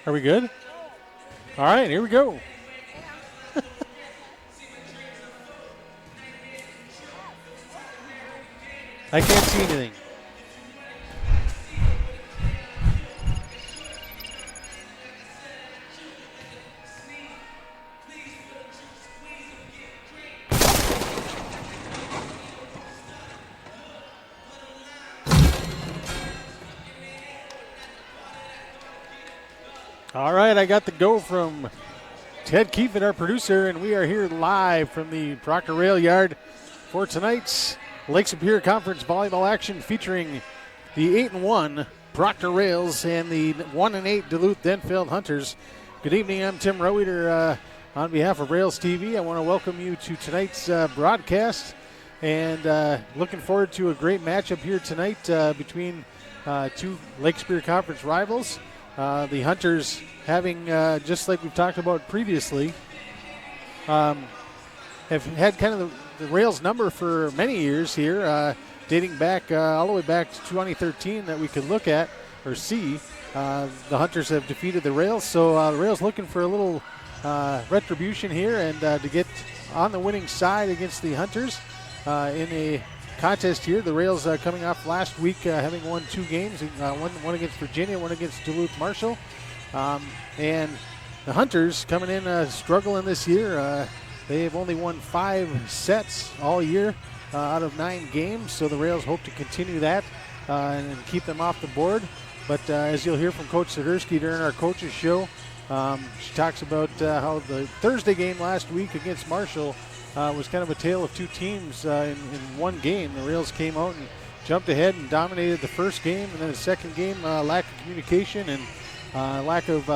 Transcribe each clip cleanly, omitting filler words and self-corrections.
Are we good? All right, here we go. I can't see anything. All right, I got the go from Ted Keefe, our producer, and we are here live from the Proctor Rail Yard for tonight's Lake Superior Conference volleyball action featuring the 8-1 Proctor Rails and the 1-8 Duluth Denfeld Hunters. Good evening, I'm Tim Roweter. On behalf of Rails TV, I want to welcome you to tonight's broadcast, and looking forward to a great matchup here tonight between two Lake Superior Conference rivals. The Hunters having, just like we've talked about previously, have had kind of the Rails number for many years here, dating back all the way back to 2013 that we could look at or see. The Hunters have defeated the Rails, so the Rails looking for a little retribution here and to get on the winning side against the Hunters in a contest here. The Rails coming off last week having won two games, one against Virginia, one against Duluth Marshall. And the Hunters coming in struggling this year. They have only won 5 sets all year out of 9 games, so the Rails hope to continue that and keep them off the board. But as you'll hear from Coach Swiderski during our coaches show, she talks about how the Thursday game last week against Marshall was kind of a tale of two teams in one game. The Rails came out and jumped ahead and dominated the first game, and then the second game, lack of communication and lack of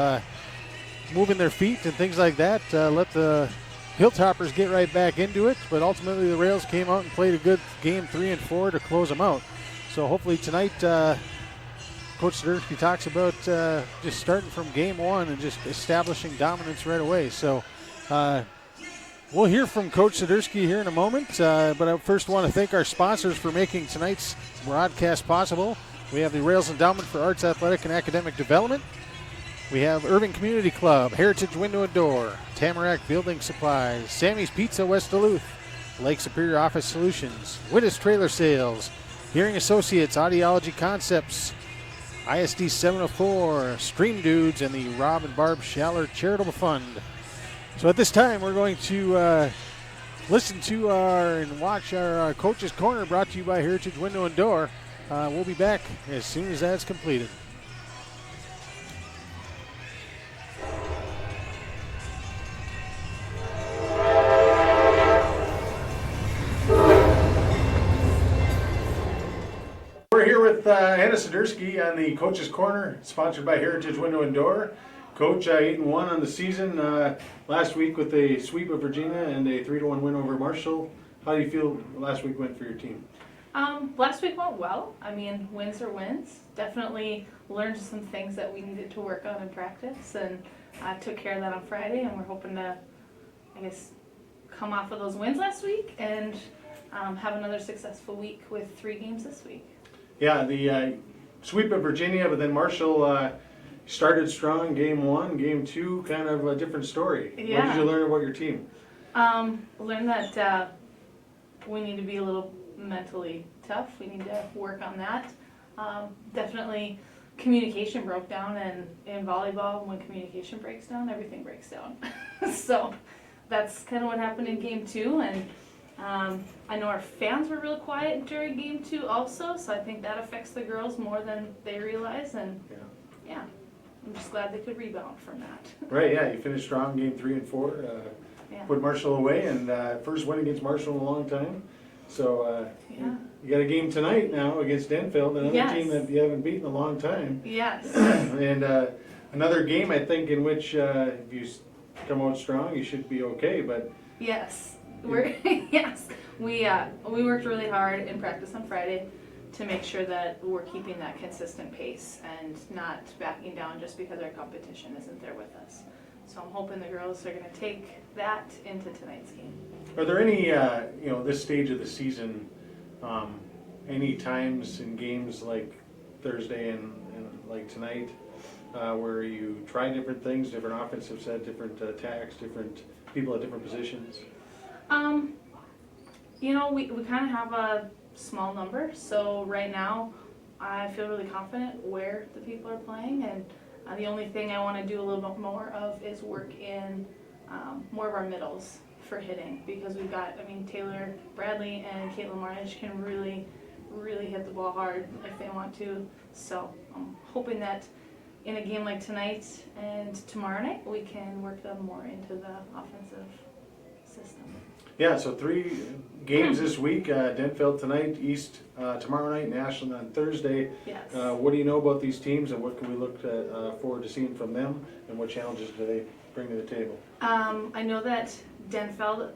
moving their feet and things like that, let the Hilltoppers get right back into it. But ultimately the Rails came out and played a good game 3 and 4 to close them out. So hopefully tonight, Coach Swiderski talks about just starting from game 1 and just establishing dominance right away. So we'll hear from Coach Swiderski here in a moment, but I first want to thank our sponsors for making tonight's broadcast possible. We have the Rails Endowment for Arts, Athletic, and Academic Development. We have Irving Community Club, Heritage Window and Door, Tamarack Building Supplies, Sammy's Pizza West Duluth, Lake Superior Office Solutions, Wittis Trailer Sales, Hearing Associates, Audiology Concepts, ISD 704, Stream Dudes, and the Rob and Barb Schaller Charitable Fund. So at this time, we're going to listen to and watch our Coach's Corner, brought to you by Heritage Window and Door. We'll be back as soon as that's completed. We're here with Anna Swiderski on the Coach's Corner, sponsored by Heritage Window and Door. Coach, 8-1 on the season last week with a sweep of Virginia and a 3-1 win over Marshall. How do you feel last week went for your team? Last week went well. I mean, wins are wins. Definitely learned some things that we needed to work on in practice, and took care of that on Friday, and we're hoping to, I guess, come off of those wins last week and have another successful week with 3 games this week. Yeah, the sweep of Virginia, but then Marshall started strong game 1, game 2, kind of a different story. Yeah. What did you learn about your team? Learned that we need to be a little mentally tough. We need to work on that. Definitely communication broke down, and in volleyball, when communication breaks down, everything breaks down. So that's kind of what happened in game 2, and I know our fans were real quiet during game 2 also, so I think that affects the girls more than they realize, and yeah, I'm just glad they could rebound from that. Right, yeah, you finished strong game 3 and 4, put Marshall away, and first win against Marshall in a long time. So you got a game tonight now against Denfeld, another team that you haven't beaten in a long time. Yes. And another game, I think, in which if you come out strong, you should be okay. But yes. We worked really hard in practice on Friday to make sure that we're keeping that consistent pace and not backing down just because our competition isn't there with us. So I'm hoping the girls are going to take that into tonight's game. Are there any, this stage of the season, any times in games like Thursday and like tonight where you try different things, different offensive set, different attacks, different people at different positions? You know, we kind of have a small number, so right now I feel really confident where the people are playing, and the only thing I want to do a little bit more of is work in more of our middles for hitting, because we've got, I mean, Taylor Bradley and Caitlin Marnish can really hit the ball hard if they want to. So I'm hoping that in a game like tonight and tomorrow night, we can work them more into the offensive system. Yeah, so 3 games this week, Denfeld tonight, East tomorrow night, National on Thursday. Yes. What do you know about these teams, and what can we look forward to seeing from them, and what challenges do they bring to the table? I know that Denfeld,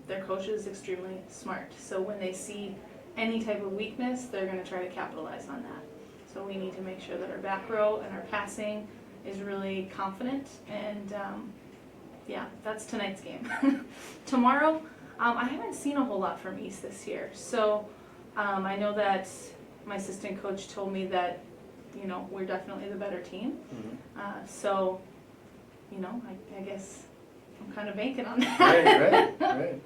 their coach is extremely smart. So when they see any type of weakness, they're going to try to capitalize on that. So we need to make sure that our back row and our passing is really confident. And yeah, that's tonight's game. Tomorrow, I haven't seen a whole lot from East this year. So I know that my assistant coach told me that, you know, we're definitely the better team. Mm-hmm. So, you know, I guess I'm kind of banking on that. Right.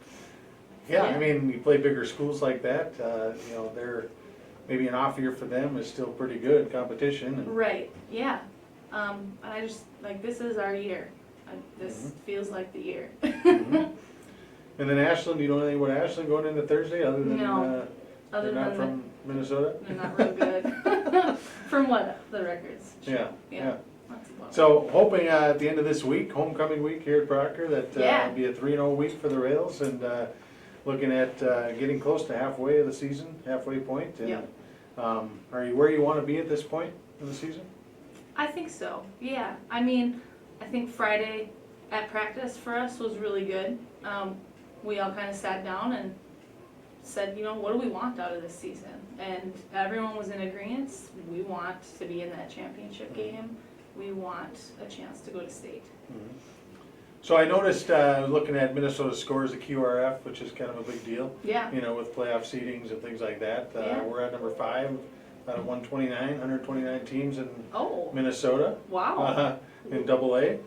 Yeah, I mean, you play bigger schools like that, you know, they're, maybe an off year for them is still pretty good competition. And Right, yeah. And I just, like, this is our year. This feels like the year. Mm-hmm. And then Ashland, do you know anything about Ashland going into Thursday, other than No. they're not from Minnesota? They're not real good. From what the records show. Yeah. That's about So hoping at the end of this week, homecoming week here at Proctor, that Yeah. will be a 3-0 week for the Rails, and looking at getting close to halfway of the season, halfway point. And, Yep. are you where you want to be at this point in the season? I think so, yeah. I mean, I think Friday at practice for us was really good. We all kind of sat down and said, you know, what do we want out of this season? And everyone was in agreement. We want to be in that championship game. We want a chance to go to state. Mm-hmm. So I noticed, looking at Minnesota scores, the QRF, which is kind of a big deal. Yeah. You know, with playoff seedings and things like that. Yeah. We're at number 5 out of 129 teams in Oh, Minnesota. wow. In AA.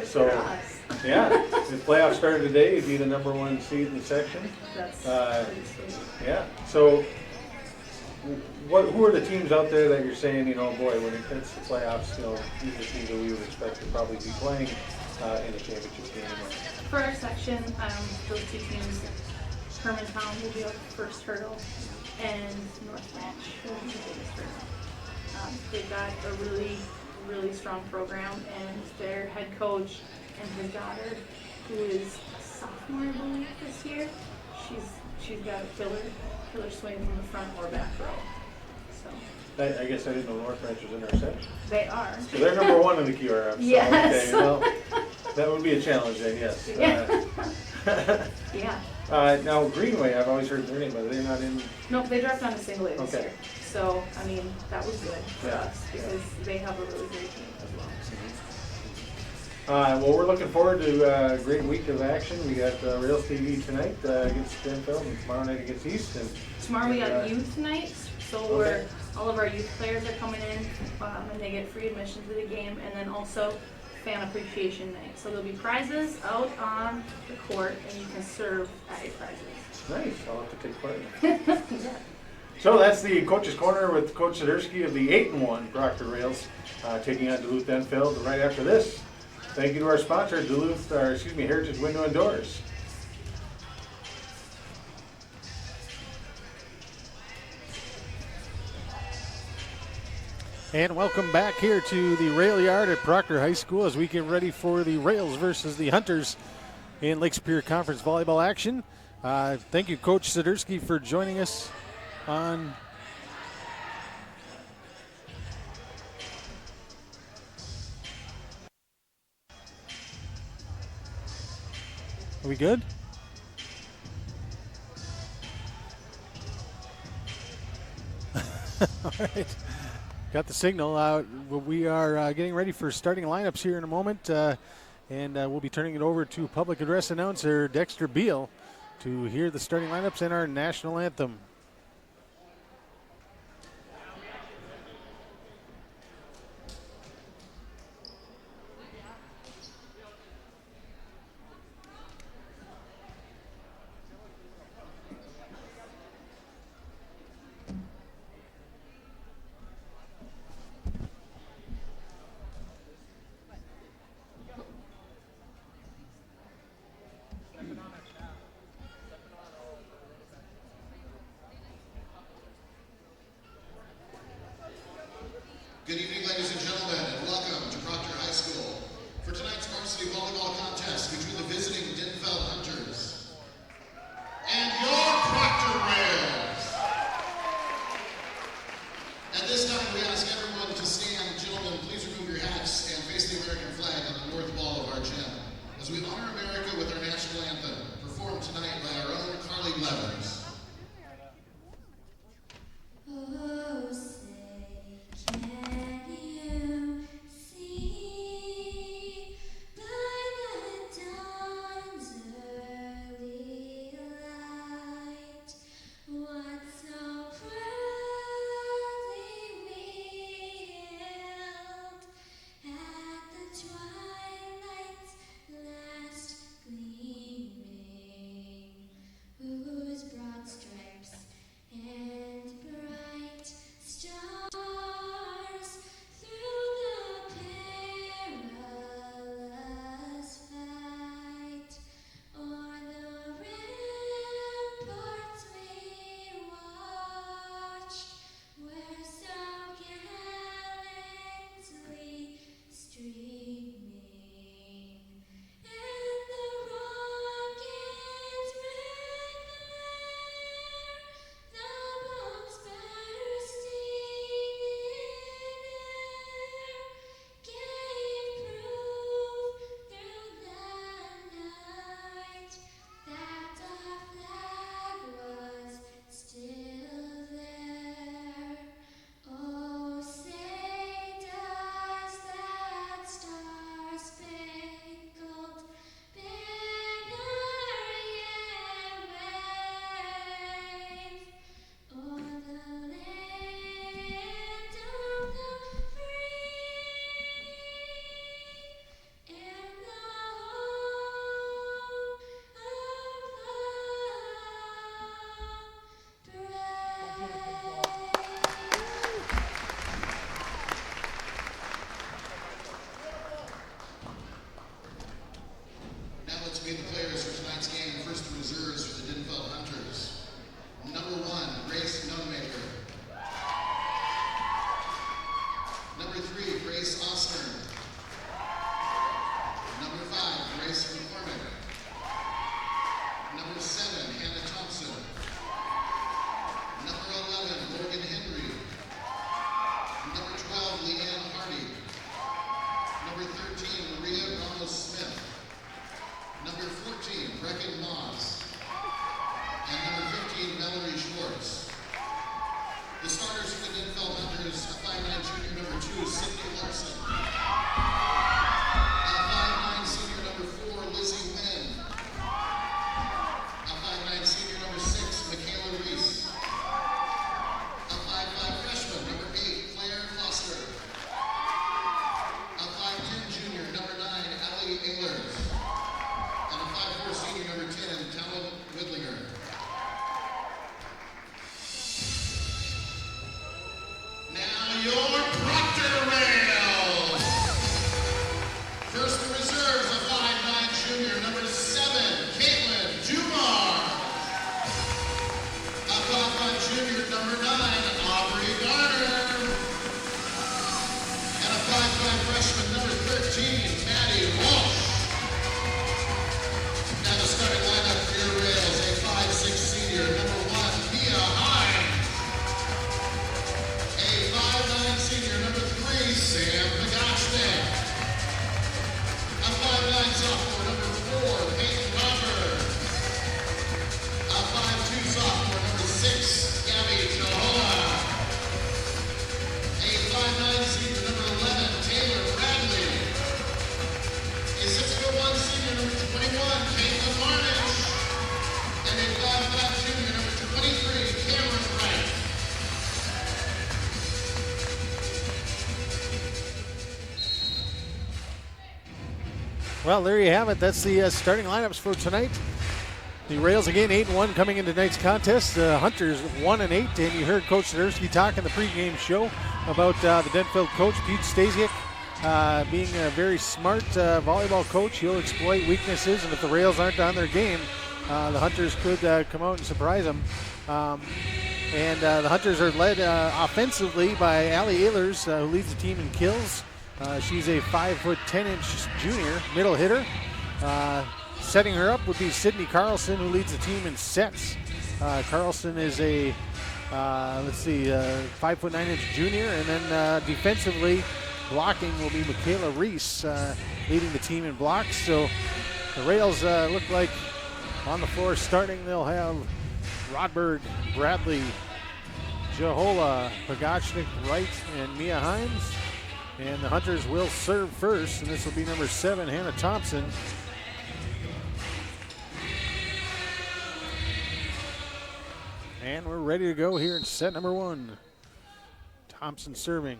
So, Yes. yeah, if playoffs started today, you'd be the number 1 seed in the section. That's pretty sweet. Yeah. So, who are the teams out there that you're saying, you know, boy, when it hits the playoffs, you know, these are teams that we would expect to probably be playing in a championship game? For our section, those 2 teams, Hermantown will be our first hurdle, and North Branch will be the biggest hurdle. They've got a really strong program, and their head coach and his daughter, who is a sophomore, I believe, this year, she's got a killer swing from the front or back row. So I guess I didn't know North Branch was in our section. they are. So they're number 1 in the QRF. So, Yes. okay, well, that would be a challenge then, yes. Yeah. Yeah. Now, Greenway, I've always heard their name, but they're not in. Nope, they dropped down to single A this Okay. year. So, I mean, that was good for Yeah, us because they have a really great team as well. Well, we're looking forward to a great week of action. We got Rails TV tonight against Denfeld, and tomorrow night against East. And Tomorrow we got youth night, so Okay. all of our youth players are coming in and they get free admission to the game, and then also fan appreciation night. So there'll be prizes out on the court, and you can serve at your prizes. nice, I'll have to take part in that. Yeah. So that's the Coach's Corner with Coach Sidursky of the 8-1 Proctor Rails taking on Duluth Denfeld. And right after this, thank you to our sponsor, Heritage Window and Doors. And welcome back here to the Rail Yard at Proctor High School as we get ready for the Rails versus the Hunters in Lake Superior Conference volleyball action. Thank you, Coach Sidursky, for joining us on. Are we good? All right. Got the signal out. We are getting ready for starting lineups here in a moment, and we'll be turning it over to public address announcer Dexter Beal to hear the starting lineups and our national anthem. Number 7, Hannah Thompson. Number 11, Morgan Henry. Number 12, Leanne Hardy. Number 13, Maria Ramos-Smith. Number 14, Brecken Moss. And number 15, Melody Schwartz. The starters for the Denfeld Hunters, a 5'9" junior, number 2, Sydney Larson. A 5'9" senior, number 4, Lizzie Wynn. A 5'9" senior, number 6, Michaela Reese. A 5'5" freshman, number 8, Claire Foster. A 5'10" junior, number 9, Allie Ehlers. And a 5'4" senior, number 10, Talon Widlinger. Now your Proctor Rails. First the reserves, a 5'9" junior, number 7, Caitlin Jumar. A 5'5" junior, number 9, Aubrey Garner. And a 5'5" freshman, number 13, Maddie Walsh. Now the starting lineup for your Rails, a 5'6" senior, number 1, Mia Hine. A 5'9" senior, number 3, Sam Pagachnik. A 5'9" sophomore, number 4, Peyton Robber. A 5'2" sophomore, number 6, Gabby Jehoa. A 5'9" senior, number 11, Taylor Bradley. A 6'1" senior, number 21, Caitlin Marnish. And a 5'5" junior, number 23, Cameron Wright. Well, there you have it. That's the starting lineups for tonight. The Rails again 8-1 coming into tonight's contest. Hunters 1-8, and you heard Coach Swiderski talk in the pregame show about the Denfeld coach Pete Stasiak being a very smart volleyball coach. He'll exploit weaknesses, and if the Rails aren't on their game, the Hunters could come out and surprise them. And the Hunters are led offensively by Allie Ehlers, who leads the team in kills. She's a 5'10" junior, middle hitter. Setting her up would be Sydney Carlson, who leads the team in sets. Carlson is a 5'9" junior, and then defensively blocking will be Michaela Reese, leading the team in blocks. So the Rails look like on the floor starting. They'll have Rodberg, Bradley, Jehola, Pagachnik, Wright, and Mia Himes. And the Hunters will serve first, and this will be number 7, Hannah Thompson. And we're ready to go here in set number 1. Thompson serving.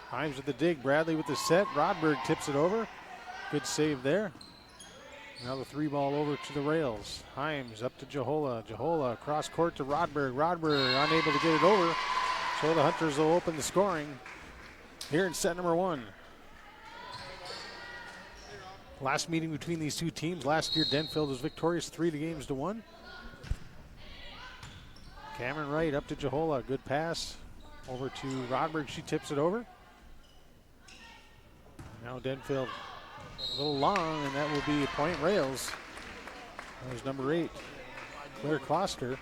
Himes with the dig, Bradley with the set. Rodberg tips it over. Good save there. Now the 3 ball over to the Rails. Himes up to Jehola. Jehola cross court to Rodberg. Rodberg unable to get it over. So the Hunters will open the scoring here in set number 1. Last meeting between these two teams last year, Denfeld was victorious 3-1. Cameron Wright up to Jehola. Good pass over to Rodberg. She tips it over. Now Denfeld a little long, and that will be a point Rails. There's number 8, Claire Kloster.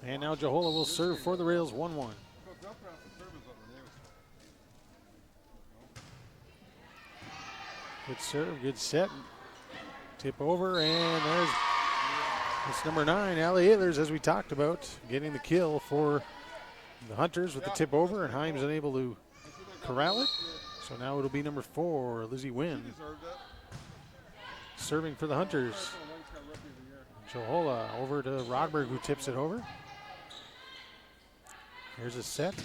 And now Jehola will serve for the Rails 1-1. Good serve, good set. Tip over, and there's it's number 9, Allie Ehlers, as we talked about, getting the kill for the Hunters with the tip over, and Himes unable to corral it. So now it'll be number 4, Lizzie Wynn, serving for the Hunters. Jehola over to Rodberg, who tips it over. Here's a set,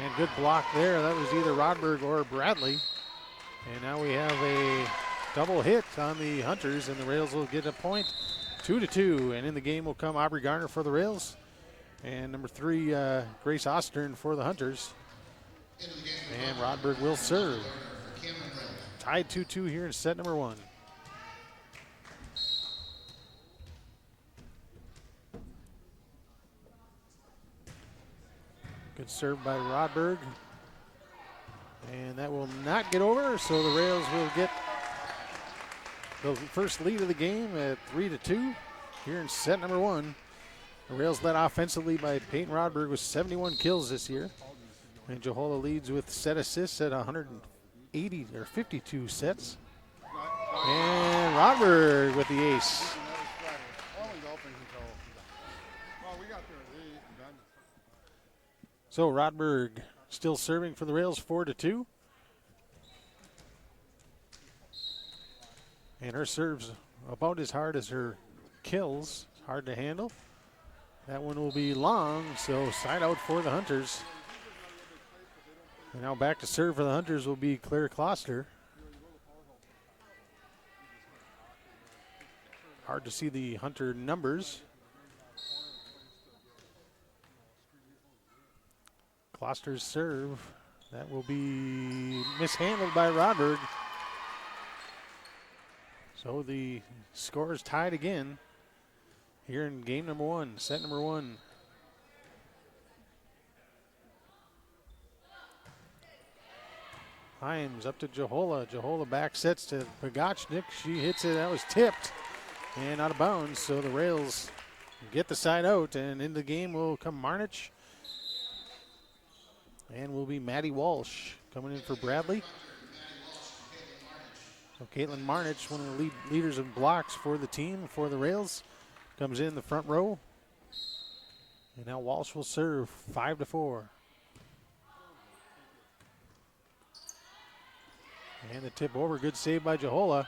and good block there. That was either Rodberg or Bradley. And now we have a double hit on the Hunters, and the Rails will get a point, 2-2. And in the game will come Aubrey Garner for the Rails, and number 3, Grace Ostern for the Hunters. And Rodberg will serve. Tied 2-2 here in set number 1. Good serve by Rodberg. And that will not get over, so the Rails will get the first lead of the game at 3-2 here in set number 1. The Rails led offensively by Peyton Rodberg with 71 kills this year. And Jehola leads with set assists at 180 or 52 sets. And Rodberg with the ace. So Rodberg still serving for the Rails 4-2. And her serve's about as hard as her kills. Hard to handle. That one will be long, so side out for the Hunters. And now back to serve for the Hunters will be Claire Kloster. Hard to see the Hunter numbers. Kloster's serve. That will be mishandled by Rodberg. So the score is tied again here in game number 1, set number 1. Himes up to Jehola. Jehola back sets to Pagachnik. She hits it. That was tipped and out of bounds. So the Rails get the side out, and in the game will come Marnich. And will be Maddie Walsh coming in for Bradley. So Caitlin Marnich, one of the leaders in blocks for the team, for the Rails, comes in the front row. And now Walsh will serve 5-4. And the tip over, good save by Jehola.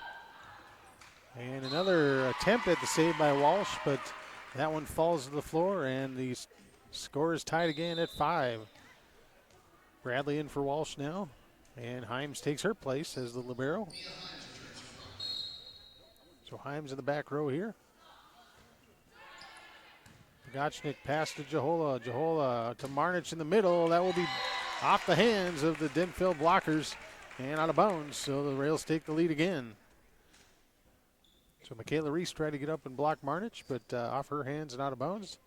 And another attempt at the save by Walsh, but that one falls to the floor, and the score is tied again at 5. Bradley in for Walsh now, and Himes takes her place as the libero. So Himes in the back row here. Pagachnik pass to Jehola. Jehola to Marnich in the middle. That will be off the hands of the Denfeld blockers and out of bounds. So the Rails take the lead again. So Michaela Reese tried to get up and block Marnich, but off her hands and out of bounds.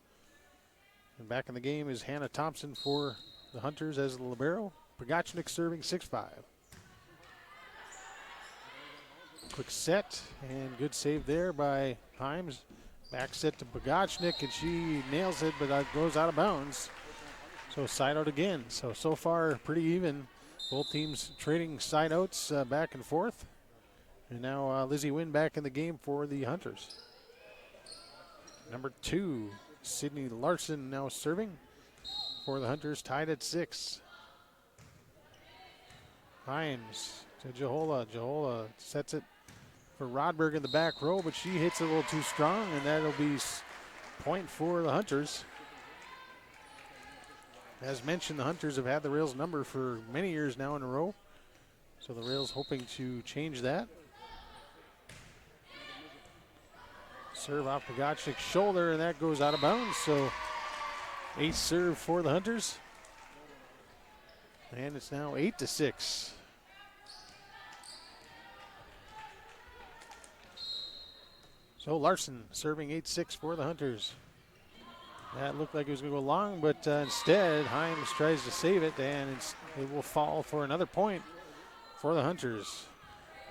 And back in the game is Hannah Thompson for the Hunters as the libero. Pagachnik serving 6-5. Quick set and good save there by Himes. Back set to Pagachnik, and she nails it, but goes out of bounds. So side out again. So far pretty even. Both teams trading side outs back and forth. And now Lizzie Wynn back in the game for the Hunters. Number 2, Sydney Larson now serving for the Hunters, tied at 6. Himes to Jehola. Jehola sets it for Rodberg in the back row, but she hits it a little too strong, and that'll be point for the Hunters. As mentioned, the Hunters have had the Rails number for many years now in a row, so the Rails hoping to change that. Serve off Pagachnik's shoulder, and that goes out of bounds, so ace serve for the Hunters. And it's now 8-6. So Larson serving 8-6 for the Hunters. That looked like it was going to go long, but instead Himes tries to save it, and it will fall for another point for the Hunters.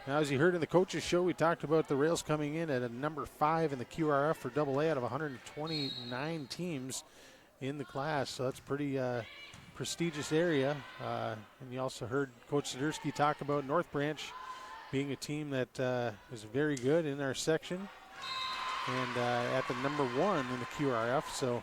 Now, as you heard in the coaches show, we talked about the Rails coming in at a number 5 in the QRF for AA out of 129 teams in the class, so that's pretty prestigious area. And you also heard Coach Swiderski talk about North Branch being a team that is very good in our section and at the number 1 in the QRF. So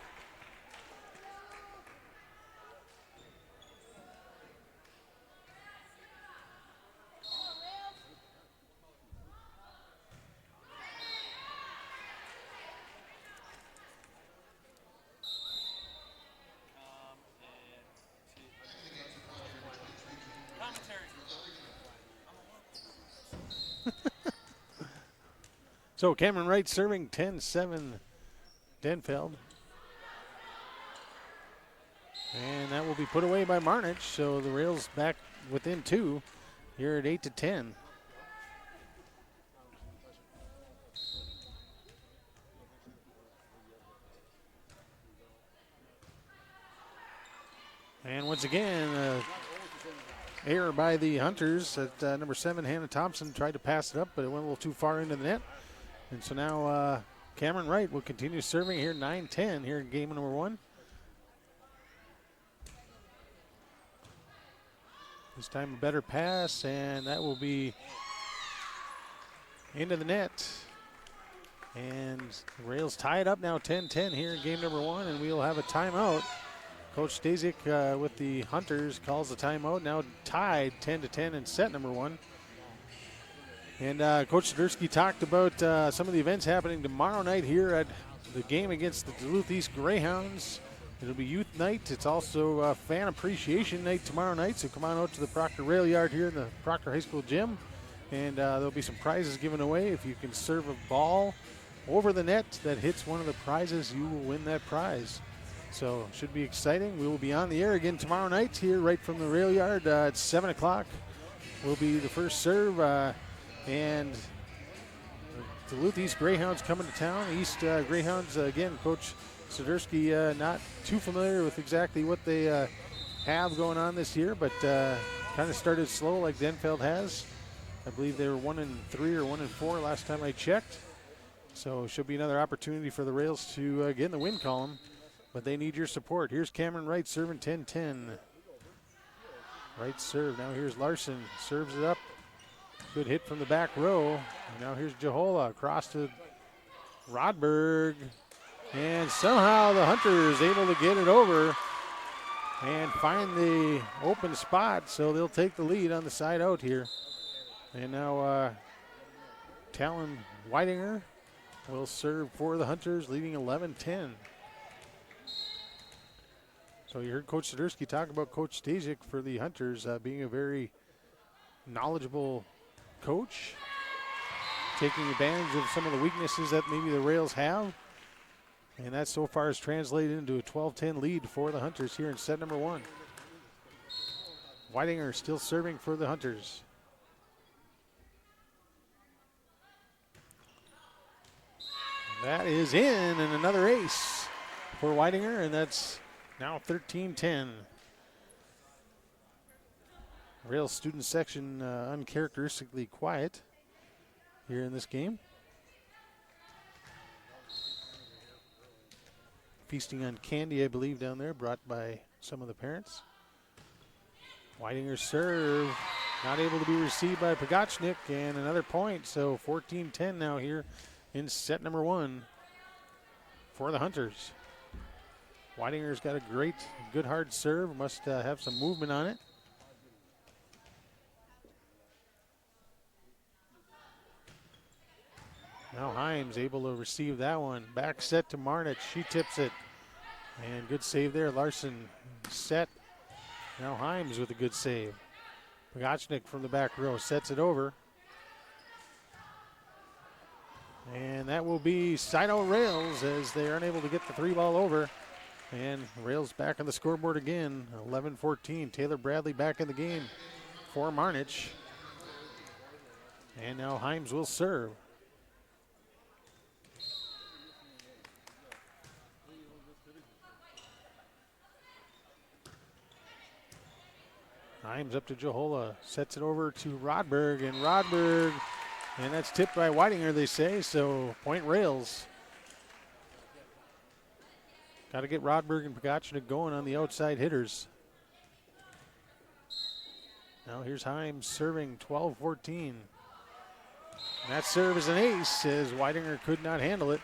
So Cameron Wright serving 10-7 Denfeld. And that will be put away by Marnich. So the Rails back within 2 here at 8-10. And once again, error by the Hunters. At number 7, Hannah Thompson tried to pass it up, but it went a little too far into the net. And so now Cameron Wright will continue serving here, 9-10 here in game number 1. This time a better pass, and that will be into the net. And the Rails tie it up now 10-10 here in game number 1, and we'll have a timeout. Coach Stasiak with the Hunters calls the timeout. Now tied 10-10 in set number 1. And Coach Swiderski talked about some of the events happening tomorrow night here at the game against the Duluth East Greyhounds. It'll be youth night. It's also fan appreciation night tomorrow night, so come on out to the Proctor Rail Yard here in the Proctor High School gym. And there'll be some prizes given away. If you can serve a ball over the net that hits one of the prizes, you will win that prize. So should be exciting. We will be on the air again tomorrow night here right from the rail yard at 7 o'clock. Will be the first serve. And the Duluth East Greyhounds coming to town. East Greyhounds, again, Coach Swiderski not too familiar with exactly what they have going on this year, but kind of started slow like Denfeld has. I believe they were 1-3 or 1-4 last time I checked. So should be another opportunity for the Rails to get in the win column, but they need your support. Here's Cameron Wright serving 10-10. Right serve. Now here's Larson. Serves it up. Good hit from the back row. And now here's Jahola across to Rodberg. And somehow the Hunters able to get it over and find the open spot. So they'll take the lead on the side out here. And now Talon Whitinger will serve for the Hunters, leading 11-10. So you heard Coach Swiderski talk about Coach Stasiak for the Hunters being a very knowledgeable coach, taking advantage of some of the weaknesses that maybe the Rails have. And that so far has translated into a 12-10 lead for the Hunters here in set number 1. Whitinger still serving for the Hunters. That is in, and another ace for Whitinger, and that's now 13-10. Rails student section uncharacteristically quiet here in this game. Feasting on candy, I believe, down there, brought by some of the parents. Whitinger's serve, not able to be received by Pogachnik, and another point, so 14-10 now here in set number 1 for the Hunters. Whitinger's got a great, good hard serve, must have some movement on it. Now Himes able to receive that one. Back set to Marnich. She tips it. And good save there. Larson set. Now Himes with a good save. Pogachnik from the back row sets it over. And that will be side out Rails as they are unable to get the 3-ball over. And Rails back on the scoreboard again. 11-14. Taylor Bradley back in the game for Marnich. And now Himes will serve. Himes up to Jahola, sets it over to Rodberg, and that's tipped by Whitinger, they say, so point Rails. Got to get Rodberg and Pogachnik going on the outside hitters. Now here's Himes serving 12-14. That serve is an ace as Whitinger could not handle it.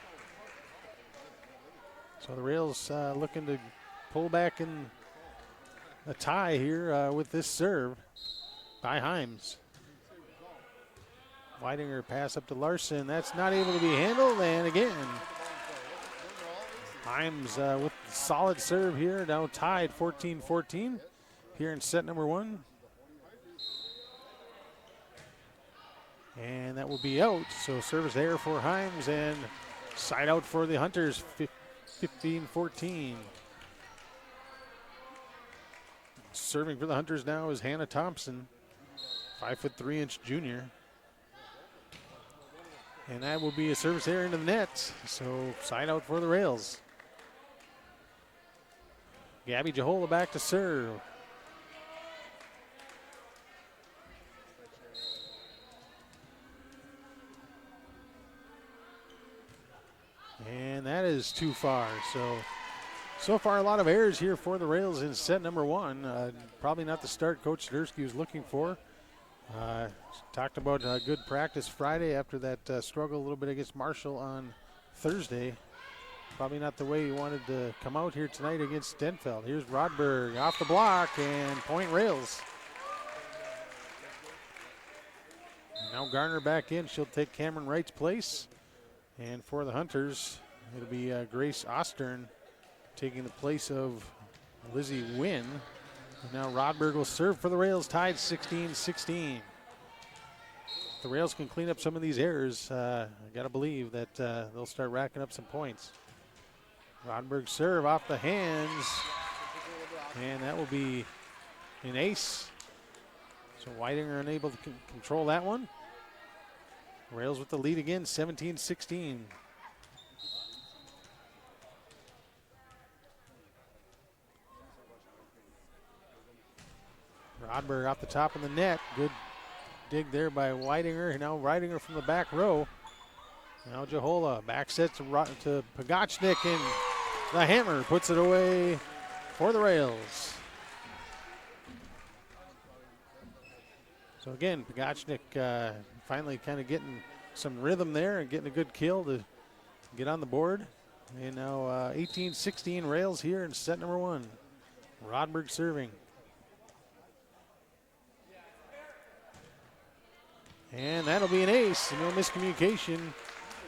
So the Rails looking to pull back in a tie here with this serve by Himes. Whitinger pass up to Larson. That's not able to be handled. And again, Himes with solid serve here. Now tied 14-14 here in set number 1. And that will be out. So service error for Himes and side out for the Hunters, 15-14. Serving for the Hunters now is Hannah Thompson, 5'3" junior. And that will be a service error into the net. So side out for the Rails. Gabby Jahola back to serve. and that is too far. So far a lot of errors here for the Rails in set number one. Probably not the start Coach Swiderski was looking for. Talked about good practice Friday after that struggle a little bit against Marshall on Thursday. Probably not the way he wanted to come out here tonight against Denfeld. Here's Rodberg off the block and point Rails. Now Garner back in. She'll take Cameron Wright's place. And for the Hunters, it'll be Grace Ostern taking the place of Lizzie Wynn. And now Rodberg will serve for the Rails, tied 16-16. If the Rails can clean up some of these errors, I got to believe that they'll start racking up some points. Rodberg serve off the hands, and that will be an ace. So Whitinger unable to control that one. Rails with the lead again, 17-16. Rodberg off the top of the net. Good dig there by Whitinger. Now Whitinger from the back row. Now Jahola back set to Pagachnik, and the hammer puts it away for the Rails. So again, Pagachnik finally kind of getting some rhythm there and getting a good kill to get on the board. And now 18-16 Rails here in set number one. Rodberg serving. And that'll be an ace. No miscommunication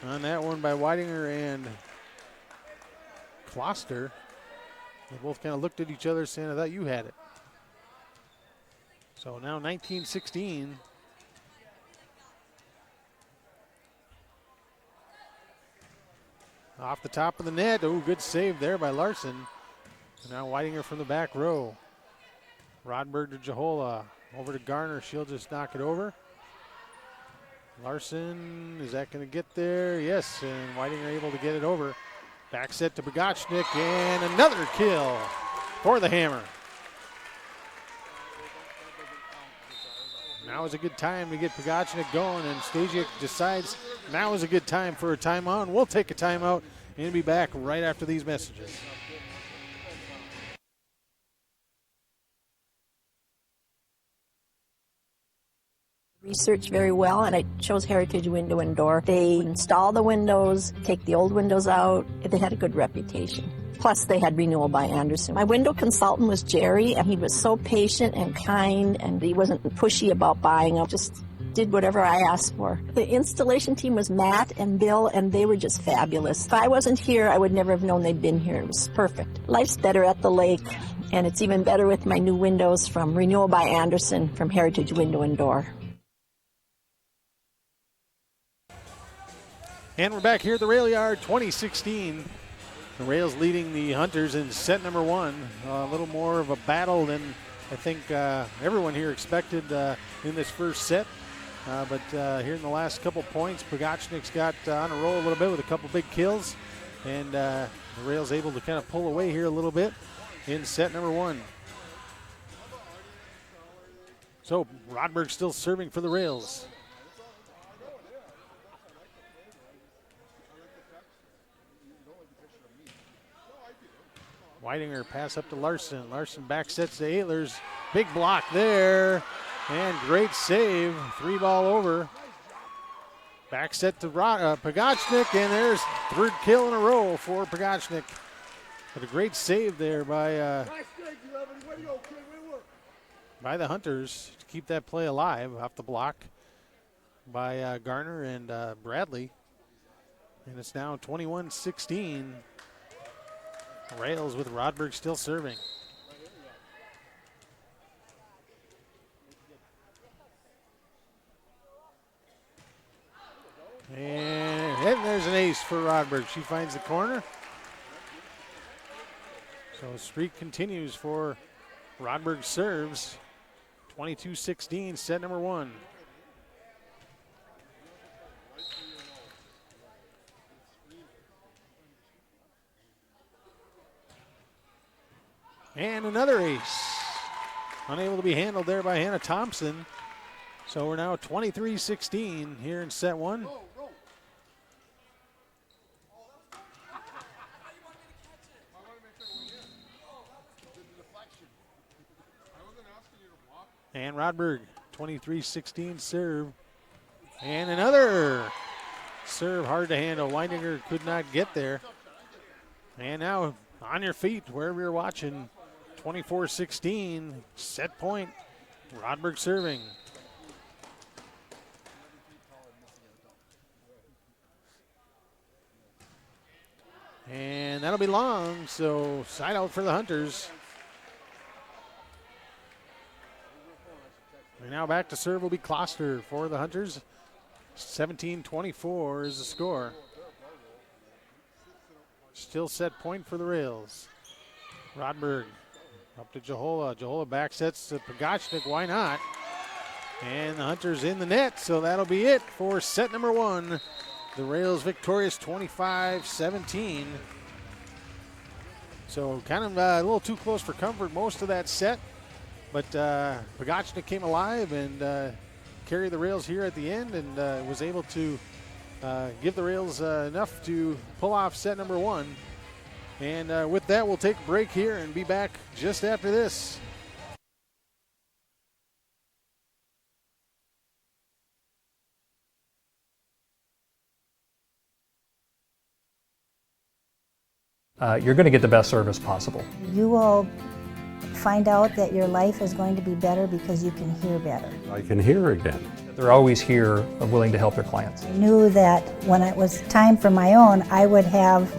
on that one by Whitinger and Kloster. They both kind of looked at each other saying, I thought you had it. So now 19-16. Off the top of the net. Oh, good save there by Larson. And now Whitinger from the back row. Rodberg to Jahola. Over to Garner. She'll just knock it over. Larson, is that going to get there? Yes, and Whitinger able to get it over. Back set to Pagachnik, and another kill for the Hammer. Now is a good time to get Pagachnik going, and Stasiak decides now is a good time for a timeout. We'll take a timeout and be back right after these messages. Research very well, and I chose Heritage Window and Door. They install the windows, take the old windows out. They had a good reputation. Plus, they had renewal by Anderson. My window consultant was Jerry, and he was so patient and kind, and he wasn't pushy about buying them. Just did whatever I asked for. The installation team was Matt and Bill, and they were just fabulous. If I wasn't here, I would never have known they'd been here. It was perfect. Life's better at the lake, and it's even better with my new windows from Renewal by Anderson from Heritage Window and Door. And we're back here at the Rail Yard, 2016. The Rails leading the Hunters in set number one. A little more of a battle than I think everyone here expected in this first set. But here in the last couple points, Pagachnik's got on a roll a little bit with a couple big kills. And the Rails able to kind of pull away here a little bit in set number one. So Rodberg still serving for the Rails. Whitinger pass up to Larson. Larson back sets to Aitlers. Big block there. And great save. 3-ball over. Back set to Pagachnik. And there's third kill in a row for Pagachnik. But a great save there by the Hunters to keep that play alive off the block by Garner and Bradley. And it's now 21-16. Rails with Rodberg still serving. And there's an ace for Rodberg. She finds the corner. So the streak continues for Rodberg serves. 22-16, set number one. And another ace. Unable to be handled there by Hannah Thompson. So we're now 23-16 here in set one. And Rodberg, 23-16 serve. And another serve, hard to handle. Weidinger could not get there. And now on your feet, wherever you're watching, 24-16, set point. Rodberg serving. And that'll be long, so side out for the Hunters. And now back to serve will be Kloster for the Hunters. 17-24 is the score. Still set point for the Rails. Rodberg up to Jahola. Jahola back sets to Pagachnik. Why not? And the Hunters in the net, so that'll be it for set number one. The Rails victorious 25-17. So kind of a little too close for comfort most of that set. But Pagachnik came alive and carried the Rails here at the end and was able to give the Rails enough to pull off set number one. And with that, we'll take a break here and be back just after this. You're going to get the best service possible. You will find out that your life is going to be better because you can hear better. I can hear again. They're always here, willing to help their clients. I knew that when it was time for my own, I would have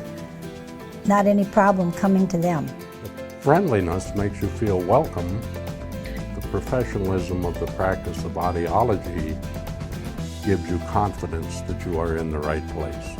not any problem coming to them. Friendliness makes you feel welcome. The professionalism of the practice of audiology gives you confidence that you are in the right place.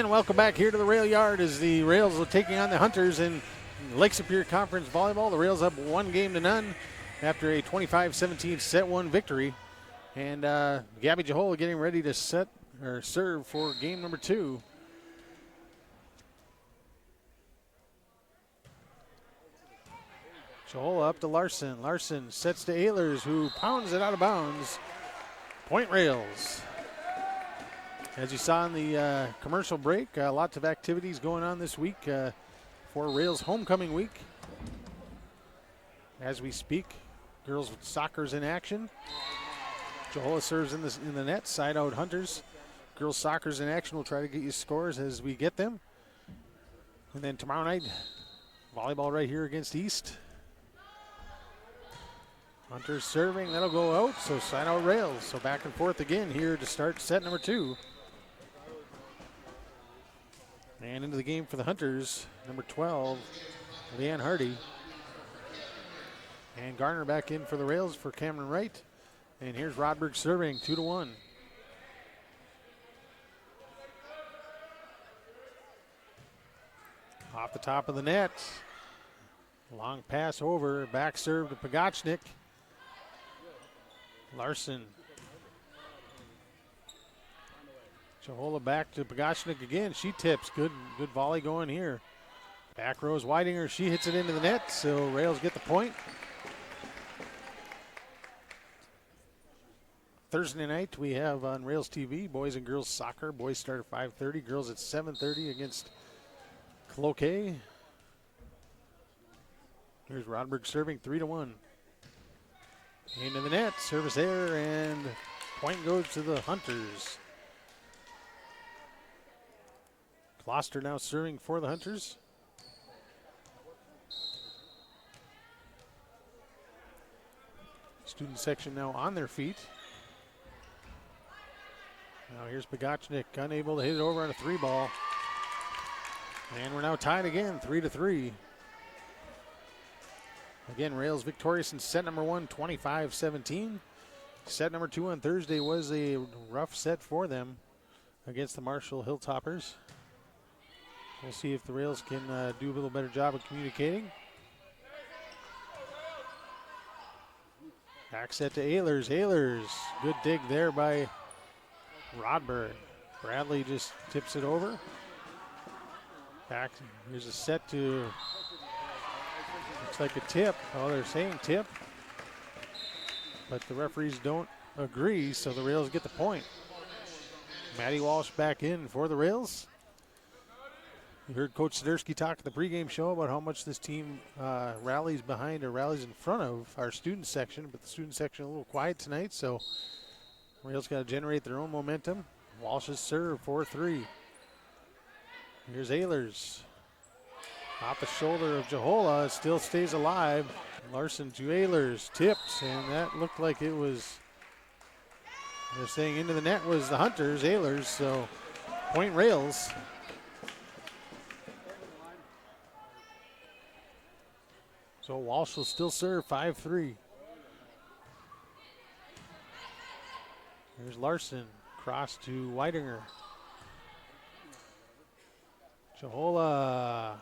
Welcome back here to the Rail Yard as the Rails are taking on the Hunters in Lake Superior Conference Volleyball. The Rails up 1-0 after a 25-17 set one victory. And Gabby Jahola getting ready to set or serve for game number two. Jahola up to Larson. Larson sets to Ehlers, who pounds it out of bounds. Point Rails. As you saw in the commercial break, lots of activities going on this week for Rails Homecoming Week. As we speak, girls soccer's in action. Jahola serves in the net, side out Hunters. Girls soccer's in action. We'll try to get you scores as we get them. And then tomorrow night, volleyball right here against East. Hunters serving, that'll go out, so side out Rails. So back and forth again here to start set number two. And into the game for the Hunters, number 12, Leanne Hardy. And Garner back in for the Rails for Cameron Wright. And here's Rodberg serving, 2-1. Off the top of the net. Long pass over, back serve to Pagachnik. Larson. Jahola back to Pagachnik again. She tips. Good volley going here. Back row's Weidinger. She hits it into the net, so Rails get the point. Thursday night, we have on Rails TV, boys and girls soccer. Boys start at 5:30, girls at 7:30 against Cloquet. Here's Rodberg serving 3-1. Into the net, service there, and point goes to the Hunters. Kloster now serving for the Hunters. Student section now on their feet. Now here's Pogachnik, unable to hit it over on a 3-ball. And we're now tied again, 3-3. Again, Rails victorious in set number 1, 25-17. Set number 2 on Thursday was a rough set for them against the Marshall Hilltoppers. We'll see if the Rails can do a little better job of communicating. Back set to Ehlers. Ehlers, good dig there by Rodberg. Bradley just tips it over. Back, here's a set to, looks like a tip. Oh, they're saying tip. But the referees don't agree, so the Rails get the point. Matty Walsh back in for the Rails. You heard Coach Siderski talk at the pregame show about how much this team rallies behind or rallies in front of our student section, but the student section a little quiet tonight, so Rails got to generate their own momentum. Walsh's serve, 4-3. Here's Ehlers. Off the shoulder of Jahola, it still stays alive. Larson to Ehlers, tips, and that looked like it was, they're saying into the net was the Hunters, Ehlers, so point Rails. So Walsh will still serve, 5-3. Here's Larson, cross to Weidinger. Jahola.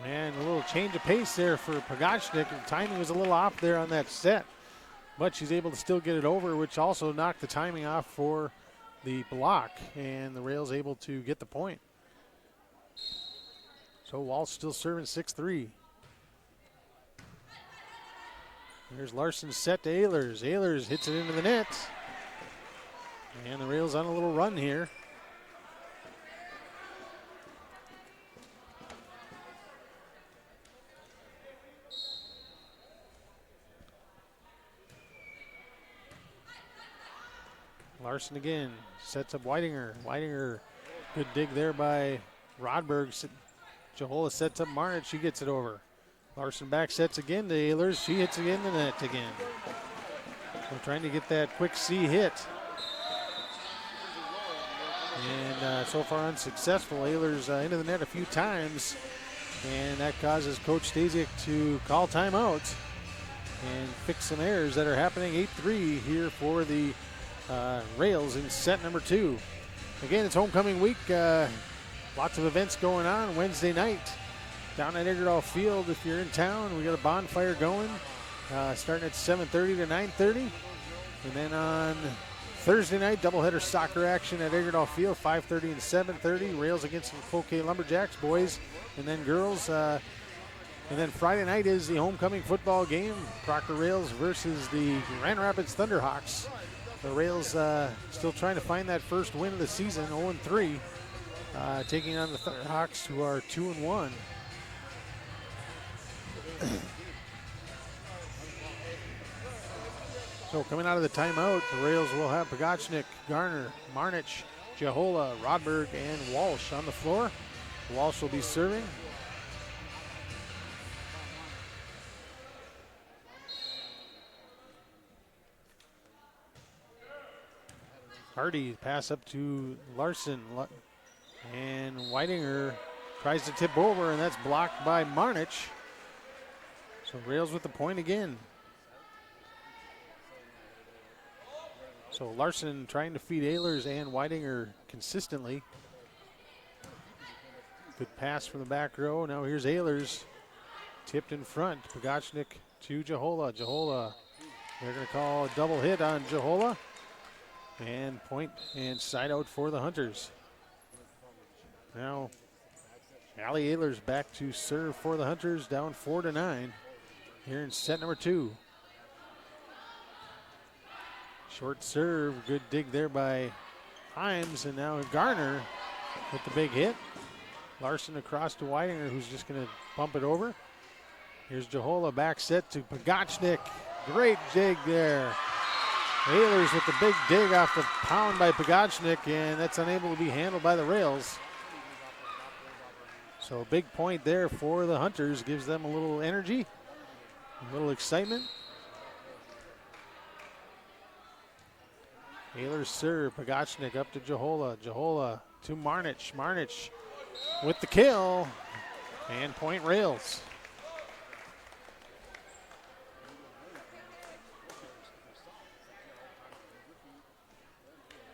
And a little change of pace there for Pogachnik. The timing was a little off there on that set, but she's able to still get it over, which also knocked the timing off for the block, and the Rails able to get the point. So Walsh still serving 6-3. Here's Larson set to Ehlers. Ehlers hits it into the net. And the Rails on a little run here. Larson again sets up Weidinger. Weidinger, good dig there by Rodberg. Jahola sets up Marnett. She gets it over. Larson back sets again to Ehlers. She hits again the net again. So trying to get that quick C hit. And so far unsuccessful. Ehlers into the net a few times. And that causes Coach Stasiak to call timeout and fix some errors that are happening. 8-3 here for the Rails in set number 2. Again, it's homecoming week. Lots of events going on Wednesday night. Down at Egerdahl Field, if you're in town, we got a bonfire going, starting at 7:30 to 9:30. And then on Thursday night, doubleheader soccer action at Egerdahl Field, 5:30 and 7:30. Rails against the Cloquet Lumberjacks, boys, and then girls. And then Friday night is the homecoming football game, Proctor Rails versus the Grand Rapids Thunderhawks. The Rails still trying to find that first win of the season, 0-3, taking on the Thunderhawks, who are 2-1. So coming out of the timeout, the Rails will have Pogachnik, Garner, Marnich, Jahola, Rodberg, and Walsh on the floor. Walsh will be serving. Hardy pass up to Larson, and Weidinger tries to tip over, and that's blocked by Marnich. So Rails with the point again. So Larson trying to feed Ehlers and Weidinger consistently. Good pass from the back row. Now here's Ehlers, tipped in front. Pogachnik to Jahola. Jahola, they're going to call a double hit on Jahola. And point and side out for the Hunters. Now Allie Ehlers back to serve for the Hunters, down 4-9 here in set number 2. Short serve, good dig there by Himes, and now Garner with the big hit. Larson across to Weidinger, who's just going to bump it over. Here's Jahola, back set to Pagachnik. Great dig there. Ehlers with the big dig off the pound by Pagachnik, and that's unable to be handled by the rails. So a big point there for the Hunters, gives them a little energy, a little excitement. Ehlers serve, Pagachnik up to Jahola. Jahola to Marnich. Marnich with the kill, and point rails.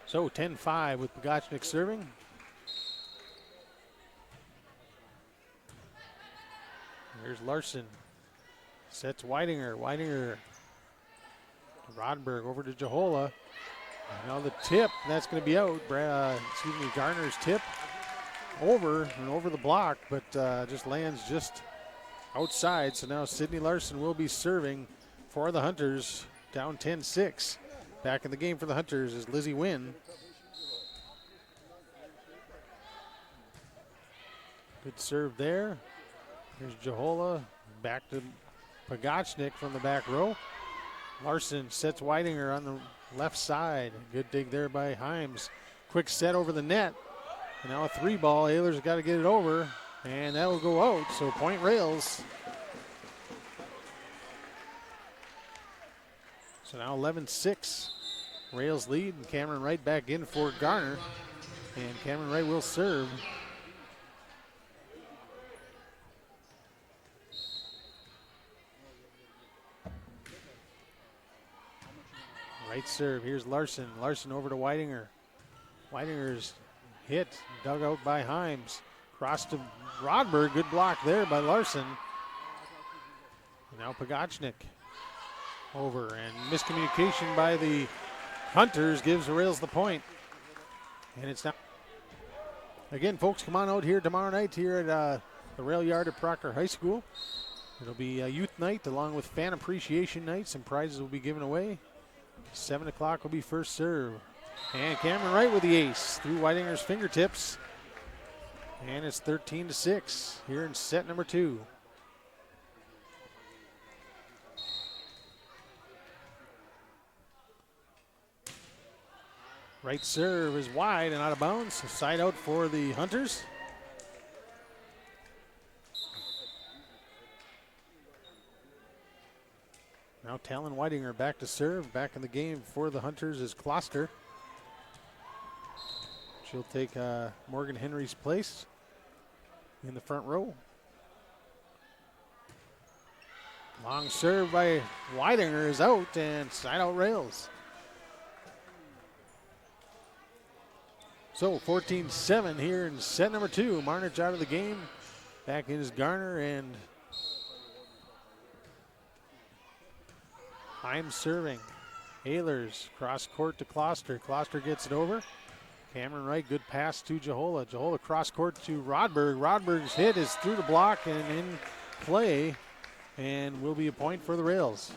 So 10-5 with Pagachnik serving. Here's Larson. Sets Weidinger. Weidinger to Rodberg, over to Jahola. Now the tip, that's going to be out. Garner's tip over and over the block, but just lands just outside. So now Sidney Larson will be serving for the Hunters, down 10-6. Back in the game for the Hunters is Lizzie Wynn. Good serve there. Here's Jahola, back to Pagachnik from the back row. Larson sets Weidinger on the left side. Good dig there by Himes. Quick set over the net. And now a 3-ball. Ehlers got to get it over, and that will go out. So point rails. So now 11-6. Rails lead, and Cameron Wright back in for Garner. And Cameron Wright will serve. Right serve. Here's Larson. Larson over to Weidinger. Weidinger's hit, dug out by Himes. Cross to Rodberg. Good block there by Larson. Now Pagachnik over, and miscommunication by the Hunters gives the Rails the point. And it's now. Again, folks, come on out here tomorrow night here at the Rail Yard at Proctor High School. It'll be a youth night along with fan appreciation night. Some prizes will be given away. 7 o'clock will be first serve. And Cameron Wright with the ace through Weidinger's fingertips. And it's 13-6 here in set number 2. Right serve is wide and out of bounds. So side out for the Hunters. Now Talon Weidinger back to serve. Back in the game for the Hunters is Kloster. She'll take Morgan Henry's place in the front row. Long serve by Weidinger is out, and side out rails. So 14-7 here in set number 2. Marnich out of the game. Back in is Garner, and Himes serving. Ehlers cross court to Kloster. Kloster gets it over. Cameron Wright, good pass to Jahola. Jahola cross court to Rodberg. Rodberg's hit is through the block and in play, and will be a point for the Rails.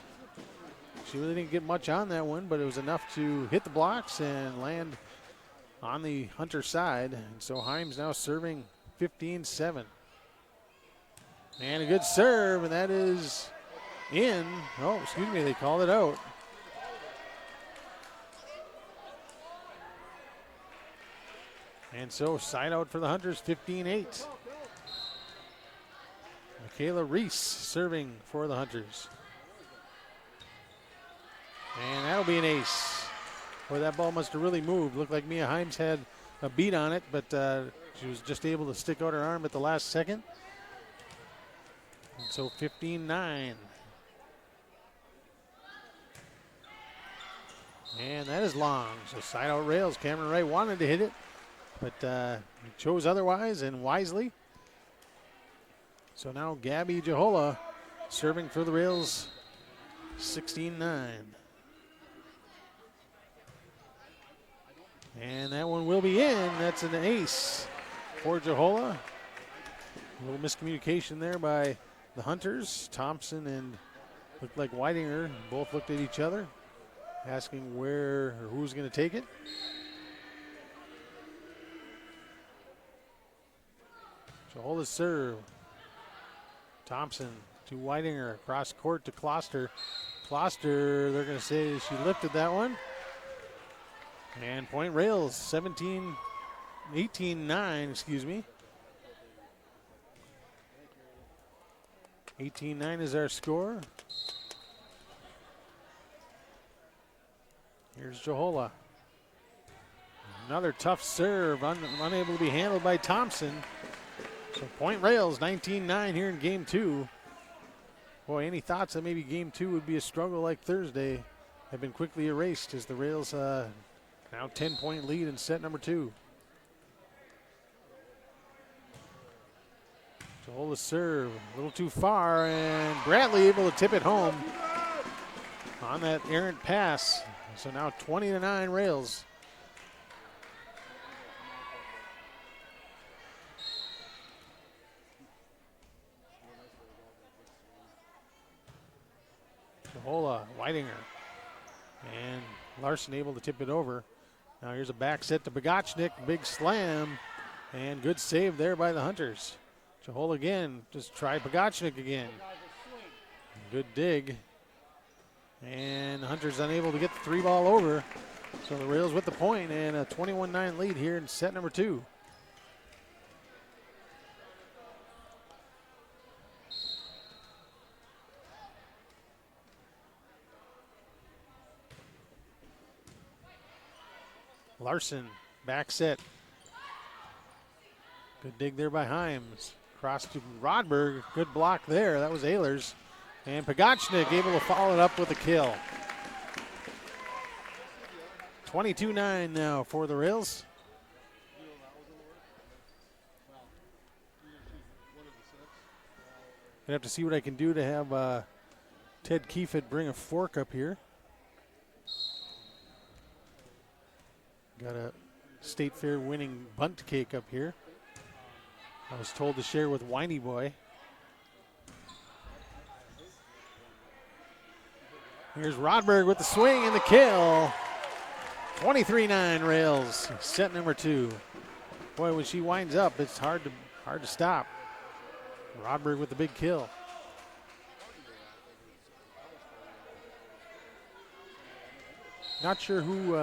She really didn't get much on that one, but it was enough to hit the blocks and land on the Hunter side. And so Himes now serving 15-7. And a good serve, and that is in. Oh, excuse me, they called it out. And so side out for the Hunters, 15-8. Michaela Reese serving for the Hunters. And that'll be an ace. Boy, that ball must have really moved. Looked like Mia Himes had a beat on it, but she was just able to stick out her arm at the last second. And so 15-9. And that is long. So side out rails. Cameron Wright wanted to hit it, but chose otherwise and wisely. So now Gabby Jahola serving for the Rails, 16-9. And that one will be in. That's an ace for Jahola. A little miscommunication there by the Hunters. Thompson and looked like Weidinger both looked at each other. asking where or who's going to take it. Johola's serve. Thompson to Whitinger, across court to Kloster. Kloster, they're going to say she lifted that one. And point Rails, 18-9, excuse me. 18-9 is our score. Here's Johola. Another tough serve, unable to be handled by Thompson. So point Rails, 19-9 here in game 2. Boy, any thoughts that maybe game 2 would be a struggle like Thursday have been quickly erased as the Rails now 10-point lead in set number 2. Johola's serve, a little too far, and Bradley able to tip it home on that errant pass. So now 20-9 Rails. Johola, Whitinger, and Larson able to tip it over. Now here's a back set to Bogachnik, big slam, and good save there by the Hunters. Johola again, just try Bogachnik again. Good dig. And the Hunters unable to get the 3-ball over. So the Rails with the point and a 21-9 lead here in set number 2. Larson, back set. Good dig there by Himes. Cross to Rodberg, good block there. That was Ehlers. And Pagachnik able to follow it up with a kill. 22-9 now for the Rails. Gonna have to see what I can do to have Ted Kiefit bring a fork up here. Got a State Fair winning bunt cake up here. I was told to share with Whiny Boy. Here's Rodberg with the swing and the kill. 23-9 Rails, set number 2. Boy, when she winds up, it's hard to stop. Rodberg with the big kill. Not sure who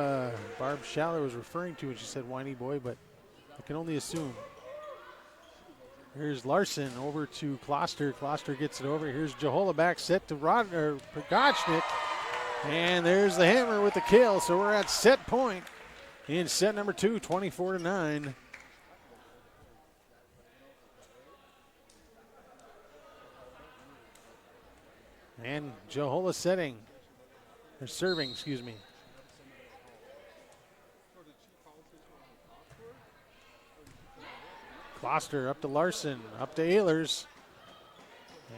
Barb Schaller was referring to when she said whiny boy, but I can only assume. Here's Larson over to Kloster. Kloster gets it over. Here's Johola back set to Pagachnik. And there's the hammer with the kill. So we're at set point in set number 2, 24-9. And Johola setting, or serving, excuse me. Kloster up to Larson, up to Ehlers.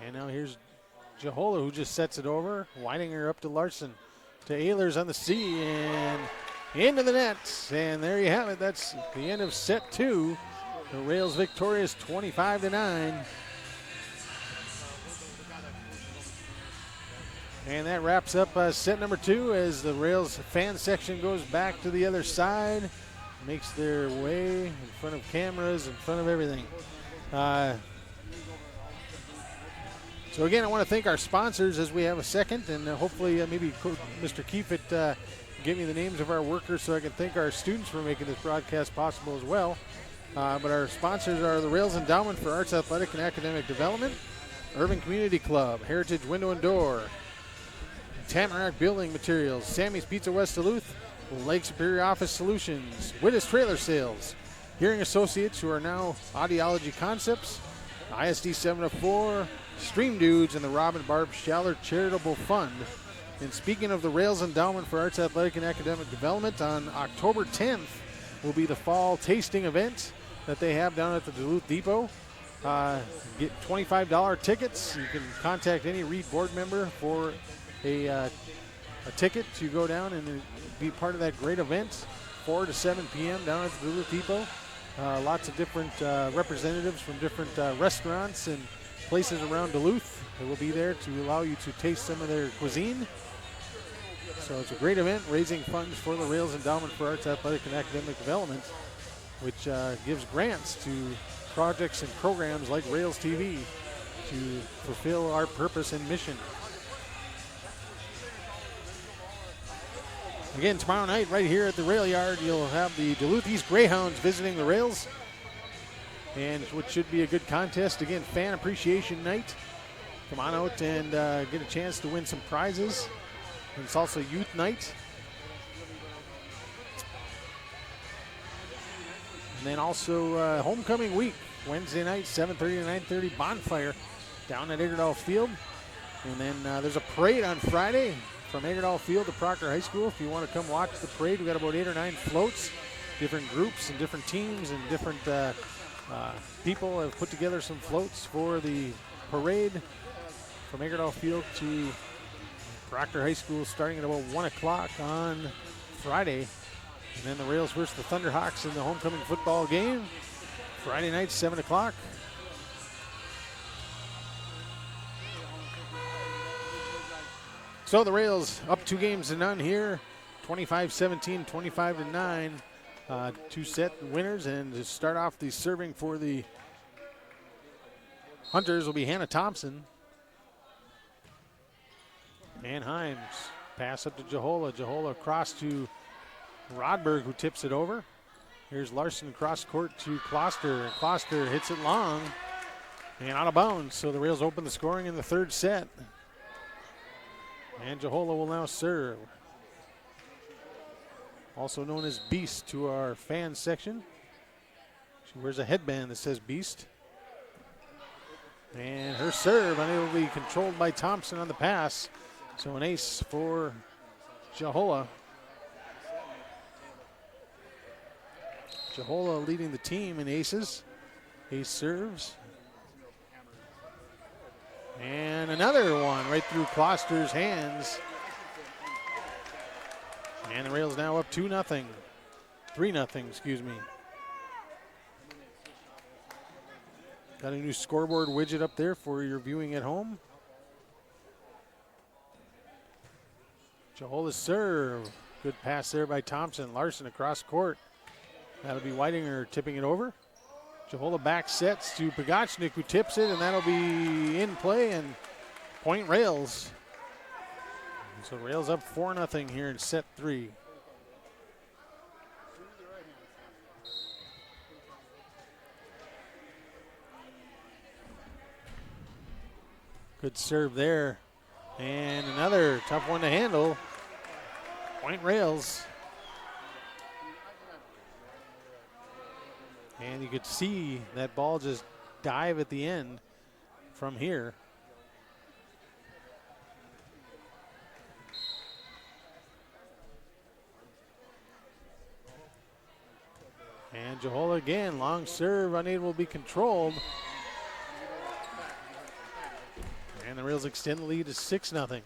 And now here's Johola who just sets it over. Whitinger up to Larson, to Ehlers on the C and into the net. And there you have it. That's the end of set 2. The Rails victorious 25-9. And that wraps up set number 2 as the Rails fan section goes back to the other side. Makes their way in front of cameras, in front of everything. So again, I want to thank our sponsors as we have a second, and hopefully maybe Mr. Kiefit give me the names of our workers so I can thank our students for making this broadcast possible as well. But our sponsors are the Rails Endowment for Arts, Athletic, and Academic Development, Urban Community Club, Heritage Window and Door, Tamarack Building Materials, Sammy's Pizza West Duluth, Lake Superior Office Solutions, Wittis Trailer Sales, Hearing Associates, who are now Audiology Concepts, ISD 704, Stream Dudes, and the Rob and Barb Schaller Charitable Fund. And speaking of the Rails Endowment for Arts, Athletic, and Academic Development, on October 10th will be the fall tasting event that they have down at the Duluth Depot. Get $25 tickets. You can contact any Reed board member for a ticket to go down and be part of that great event, 4 to 7 p.m. down at the Duluth Depot. Lots of different representatives from different restaurants and places around Duluth that will be there to allow you to taste some of their cuisine. So So it's a great event, raising funds for the Rails Endowment for Arts, Athletic, and Academic Development, which gives grants to projects and programs like Rails TV to fulfill our purpose and mission. Again, tomorrow night, right here at the Rail Yard, you'll have the Duluth East Greyhounds visiting the Rails, and which should be a good contest. Again, fan appreciation night. Come on out and get a chance to win some prizes. And it's also youth night. And then also homecoming week, Wednesday night, 7:30 to 9:30, bonfire down at Egerdahl Field. And then there's a parade on Friday from Egerdahl Field to Proctor High School. If you want to come watch the parade, we've got about 8 or 9 floats, different groups and different teams and different people have put together some floats for the parade from Egerdahl Field to Proctor High School, starting at about 1 o'clock on Friday. And then the Rails versus the Thunderhawks in the homecoming football game, Friday night, 7 o'clock. So the Rails up 2 games to none here, 25-17, 25-9. 2 set winners, and to start off the serving for the Hunters will be Hannah Thompson. And Himes, pass up to Jahola. Jahola across to Rodberg, who tips it over. Here's Larson cross court to Kloster, and Kloster hits it long and out of bounds. So the Rails open the scoring in the 3rd set. And Jahola will now serve. Also known as Beast to our fan section. She wears a headband that says Beast. And her serve unable to be controlled by Thompson on the pass. So an ace for Jahola. Jahola leading the team in aces. Ace serves. And another one right through Kloster's hands. And the Rails now up 2-0. 3-0, excuse me. Got a new scoreboard widget up there for your viewing at home. Jahola's serve. Good pass there by Thompson. Larson across court. That'll be Whitinger tipping it over. Jahola back sets to Pagachnik, who tips it, and that'll be in play, and point Rails. So Rails up 4-0 here in set 3. Good serve there. And another tough one to handle. Point Rails. And you could see that ball just dive at the end from here. And Jahola again, long serve, unable to be controlled. And the Rails extend the lead to 6-0.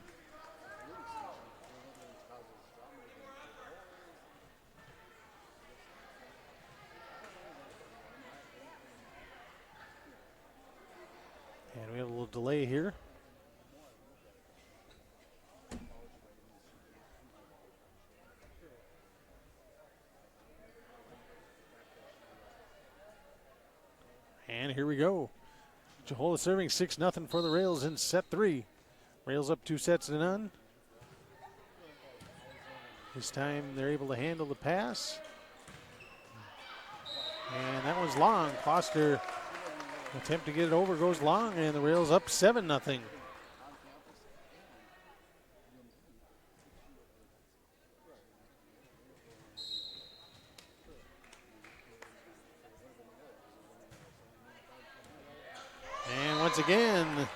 And we have a little delay here. And here we go. Jahola serving 6-0 for the Rails in set 3. Rails up 2-0. This time they're able to handle the pass. And that one's long. Kloster attempt to get it over goes long, and the Rails up 7-0. And once again,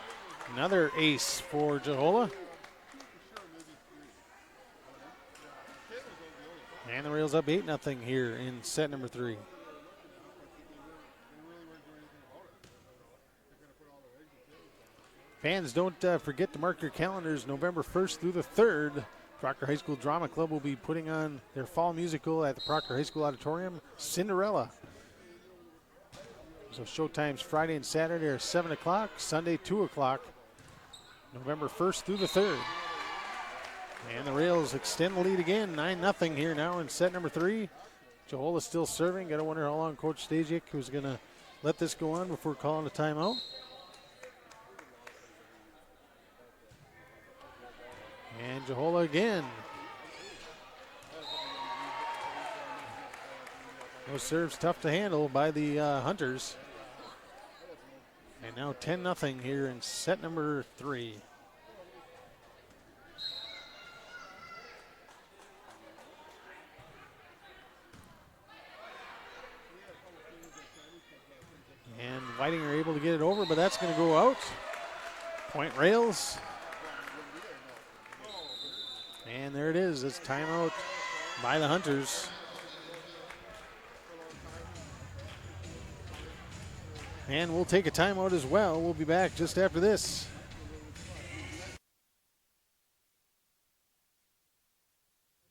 another ace for Jahola. And the Rails up 8-0 here in set number 3. Fans, don't forget to mark your calendars. November 1st through the 3rd, Proctor High School Drama Club will be putting on their fall musical at the Proctor High School Auditorium, Cinderella. So showtimes Friday and Saturday are 7 o'clock, Sunday 2 o'clock, November 1st through the 3rd. And the Rails extend the lead again, 9-0 here now in set number 3. Johola still serving. Got to wonder how long Coach Stasiak was going to let this go on before calling a timeout. And Johola again. Those serves tough to handle by the Hunters. And now 10-0 here in set number 3. And Whiting are able to get it over, but that's going to go out. Point Rails. And there it is. It's timeout by the Hunters. And we'll take a timeout as well. We'll be back just after this.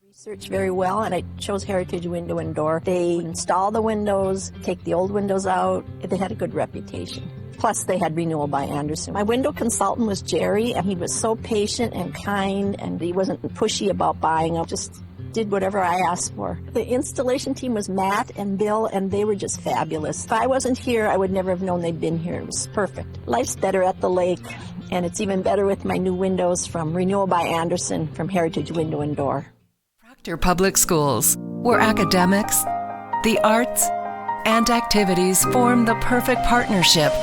Research very well, and I chose Heritage Window and Door. They install the windows, take the old windows out. They had a good reputation. Plus, they had renewal by Anderson. My window consultant was Jerry, and he was so patient and kind, and he wasn't pushy about buying. I just did whatever I asked for. The installation team was Matt and Bill, and they were just fabulous. If I wasn't here, I would never have known they'd been here. It was perfect. Life's better at the lake, and it's even better with my new windows from Renewal by Anderson from Heritage Window and Door. Proctor Public Schools, where academics, the arts, and activities form the perfect partnership.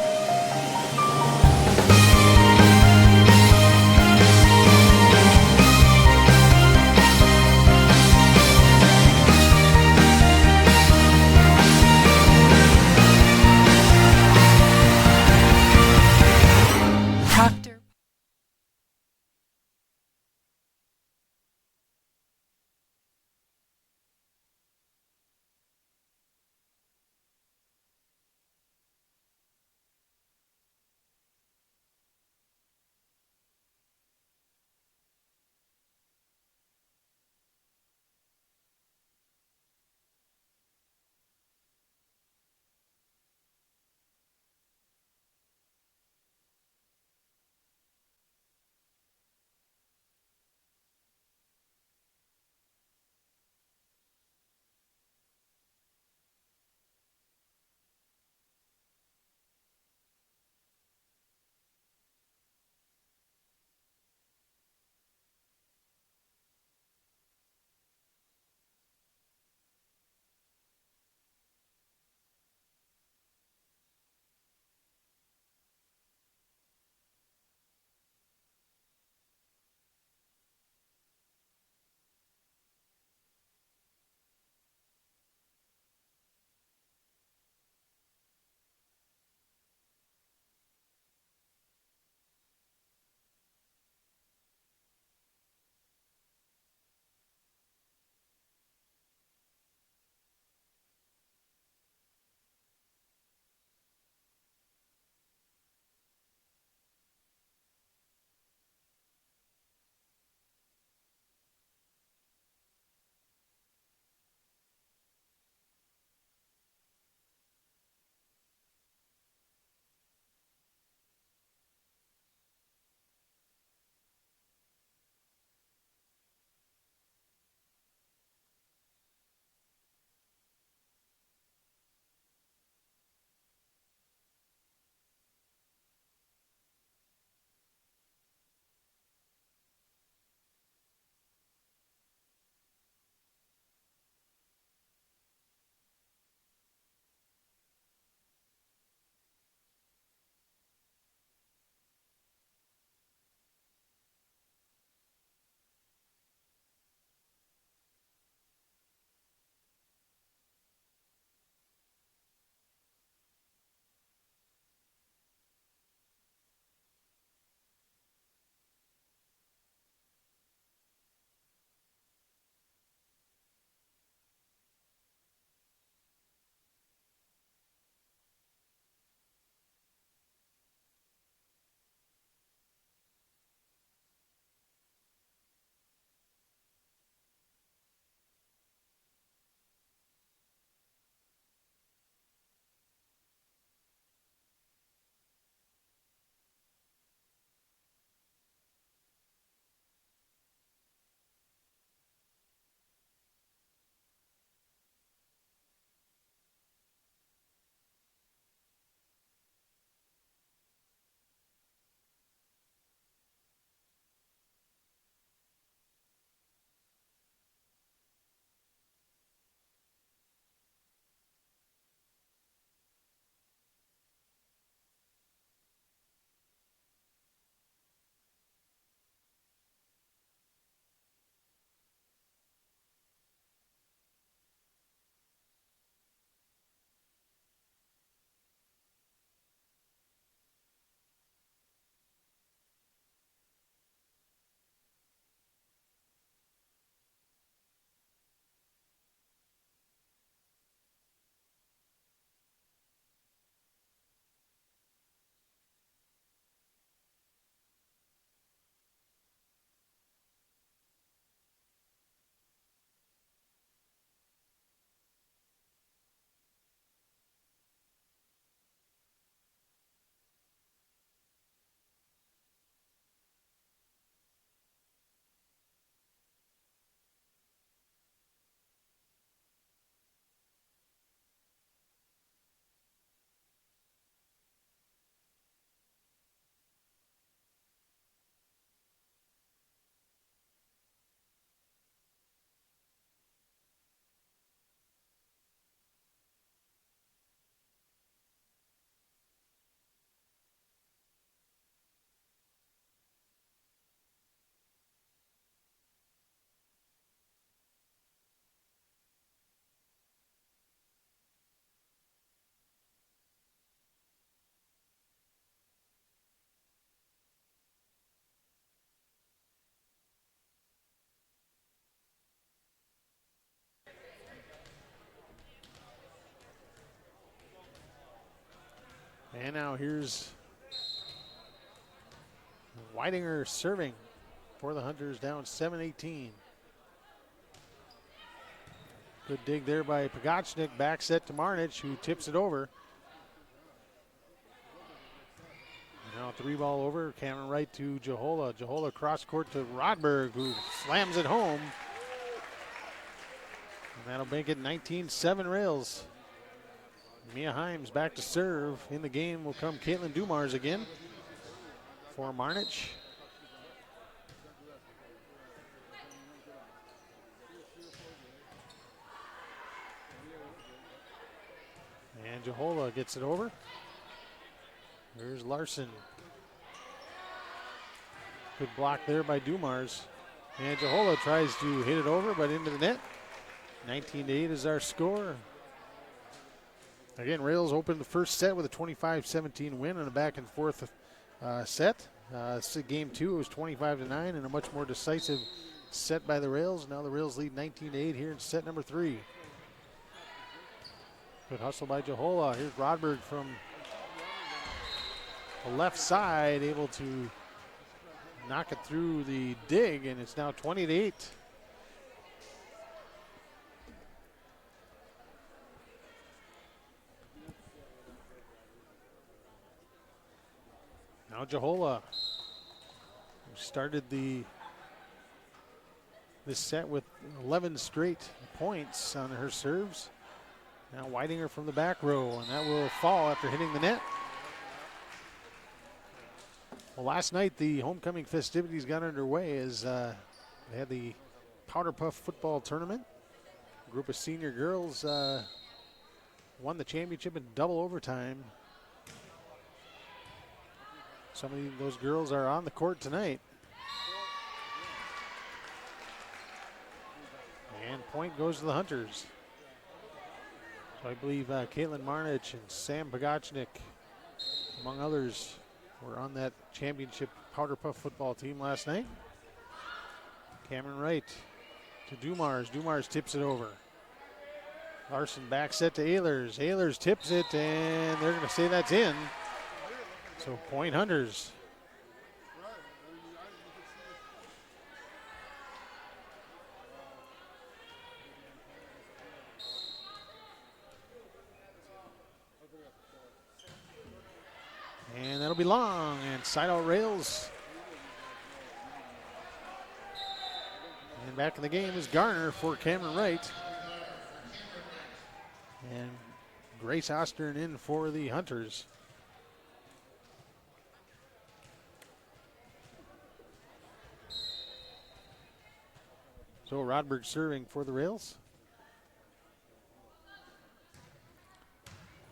And now here's Weidinger serving for the Hunters, down 7-18. Good dig there by Pagachnik. Back set to Marnich, who tips it over. Now 3-ball over. Cameron Wright to Jahola. Jahola cross court to Rodberg, who slams it home. And that'll make it 19-7 Rails. Mia Himes back to serve. In the game will come Caitlin Dumars again for Marnich. And Jahola gets it over. Here's Larson. Good block there by Dumars. And Jahola tries to hit it over, but into the net. 19-8 is our score. Again, Rails opened the first set with a 25-17 win on a back and forth set. Game 2, it was 25-9 and a much more decisive set by the Rails. Now the Rails lead 19-8 here in set number 3. Good hustle by Jahola. Here's Rodberg from the left side, able to knock it through the dig, and it's now 20-8. Now Jahola, who started this set with 11 straight points on her serves. Now Weidinger from the back row, and that will fall after hitting the net. Well, last night the homecoming festivities got underway as they had the Powder Puff football tournament. A group of senior girls won the championship in double overtime. Some of those girls are on the court tonight. And point goes to the Hunters. So I believe Caitlin Marnich and Sam Pagachnik, among others, were on that championship Powder Puff football team last night. Cameron Wright to Dumars. Dumars tips it over. Larson back set to Ehlers. Ehlers tips it, and they're going to say that's in. So point Hunters. And that'll be long, and side out Rails. And back in the game is Garner for Cameron Wright. And Grace Ostern in for the Hunters. So Rodberg serving for the Rails.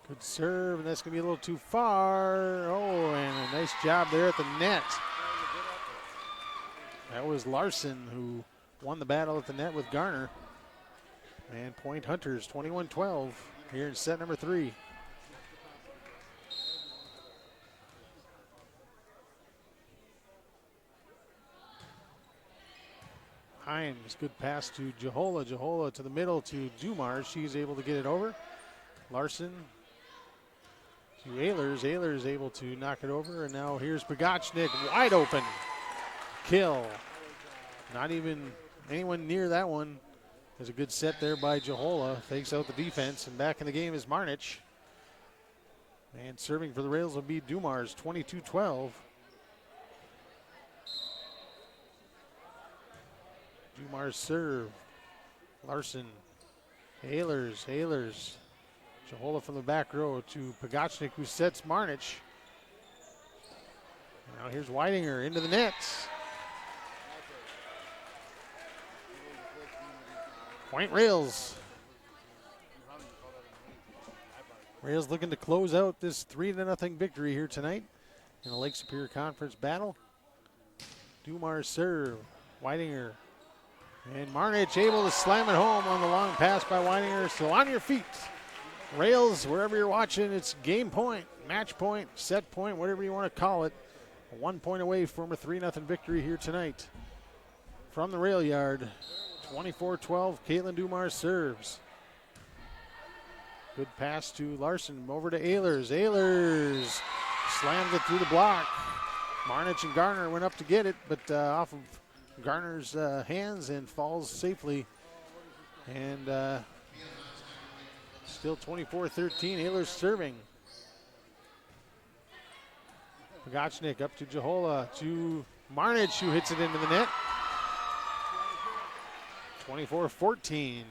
Good serve, and that's going to be a little too far. Oh, and a nice job there at the net. That was Larson who won the battle at the net with Garner. And point Hunters, 21-12 here in set number 3. Himes, good pass to Jahola. Jahola to the middle to Dumars. She's able to get it over. Larson to Ehlers. Ehlers able to knock it over. And now here's Pagachnik, wide open. Kill. Not even anyone near that one. There's a good set there by Jahola. Fakes out the defense. And back in the game is Marnich. And serving for the Rails will be Dumars, 22-12. Dumars serve. Larson. Ehlers. Ehlers. Jahola from the back row to Pagachnik, who sets Marnich. Now here's Weidinger into the net. Point Rails. Rails looking to close out this 3-0 victory here tonight in the Lake Superior Conference battle. Dumars serve. Weidinger. And Marnich able to slam it home on the long pass by Weidinger. So on your feet. Rails, wherever you're watching, it's game point, match point, set point, whatever you want to call it. 1 point away from a 3-0 victory here tonight. From the rail yard, 24-12, Caitlin Dumars serves. Good pass to Larson, over to Ehlers. Ehlers slams it through the block. Marnich and Garner went up to get it, but off of Garner's hands and falls safely. And still 24-13, Ehlers serving. Pagachnik up to Jahola, to Marnich, who hits it into the net. 24-14.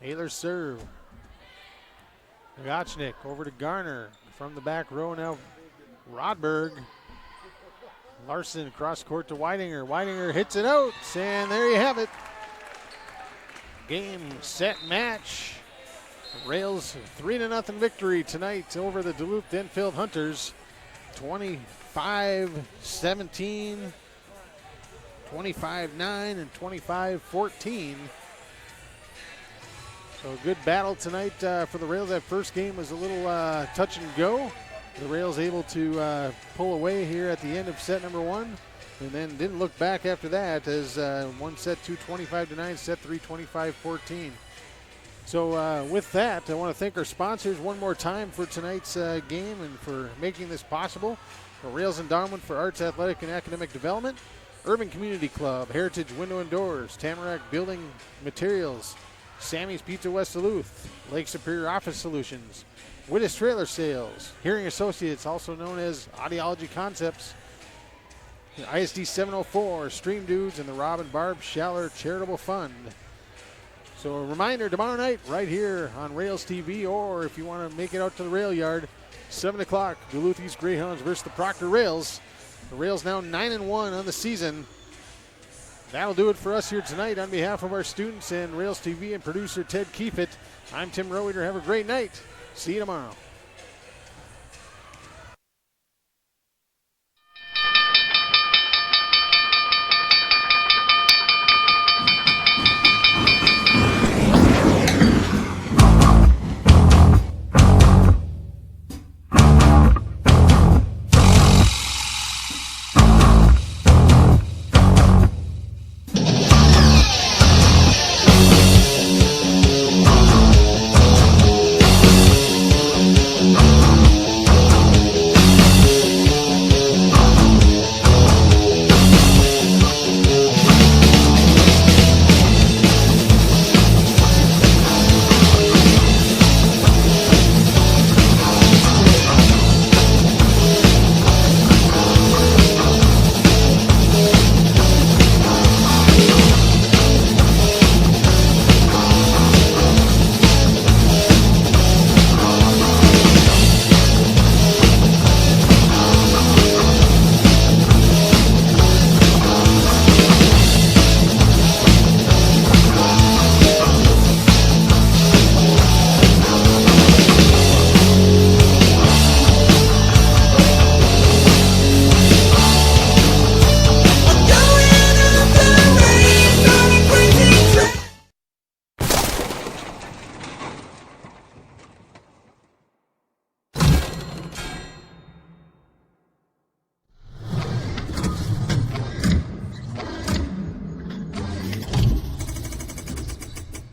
Ehlers serve. Pagachnik over to Garner. From the back row now, Rodberg. Larson cross court to Weidinger. Weidinger hits it out, and there you have it. Game, set, match. Rails 3-0 victory tonight over the Duluth Denfeld Hunters. 25-17, 25-9, and 25-14. So a good battle tonight for the Rails. That first game was a little touch and go. The Rails able to pull away here at the end of set number one, and then didn't look back after that as one set 2 25-9, set 3 25-14. So with that, I want to thank our sponsors one more time for tonight's game and for making this possible. The Rails Endowment for Arts, Athletic, and Academic Development, Urban Community Club, Heritage Window and Doors, Tamarack Building Materials, Sammy's Pizza West Duluth, Lake Superior Office Solutions, Wittis Trailer Sales, Hearing Associates, also known as Audiology Concepts, ISD 704, Stream Dudes, and the Rob and Barb Schaller Charitable Fund. So a reminder, tomorrow night, right here on Rails TV, or if you want to make it out to the rail yard, 7 o'clock, Duluth East Greyhounds versus the Proctor Rails. The Rails now 9-1 on the season. That'll do it for us here tonight. On behalf of our students and Rails TV and producer Ted Keefitt, I'm Tim Roeder. Have a great night. See you tomorrow.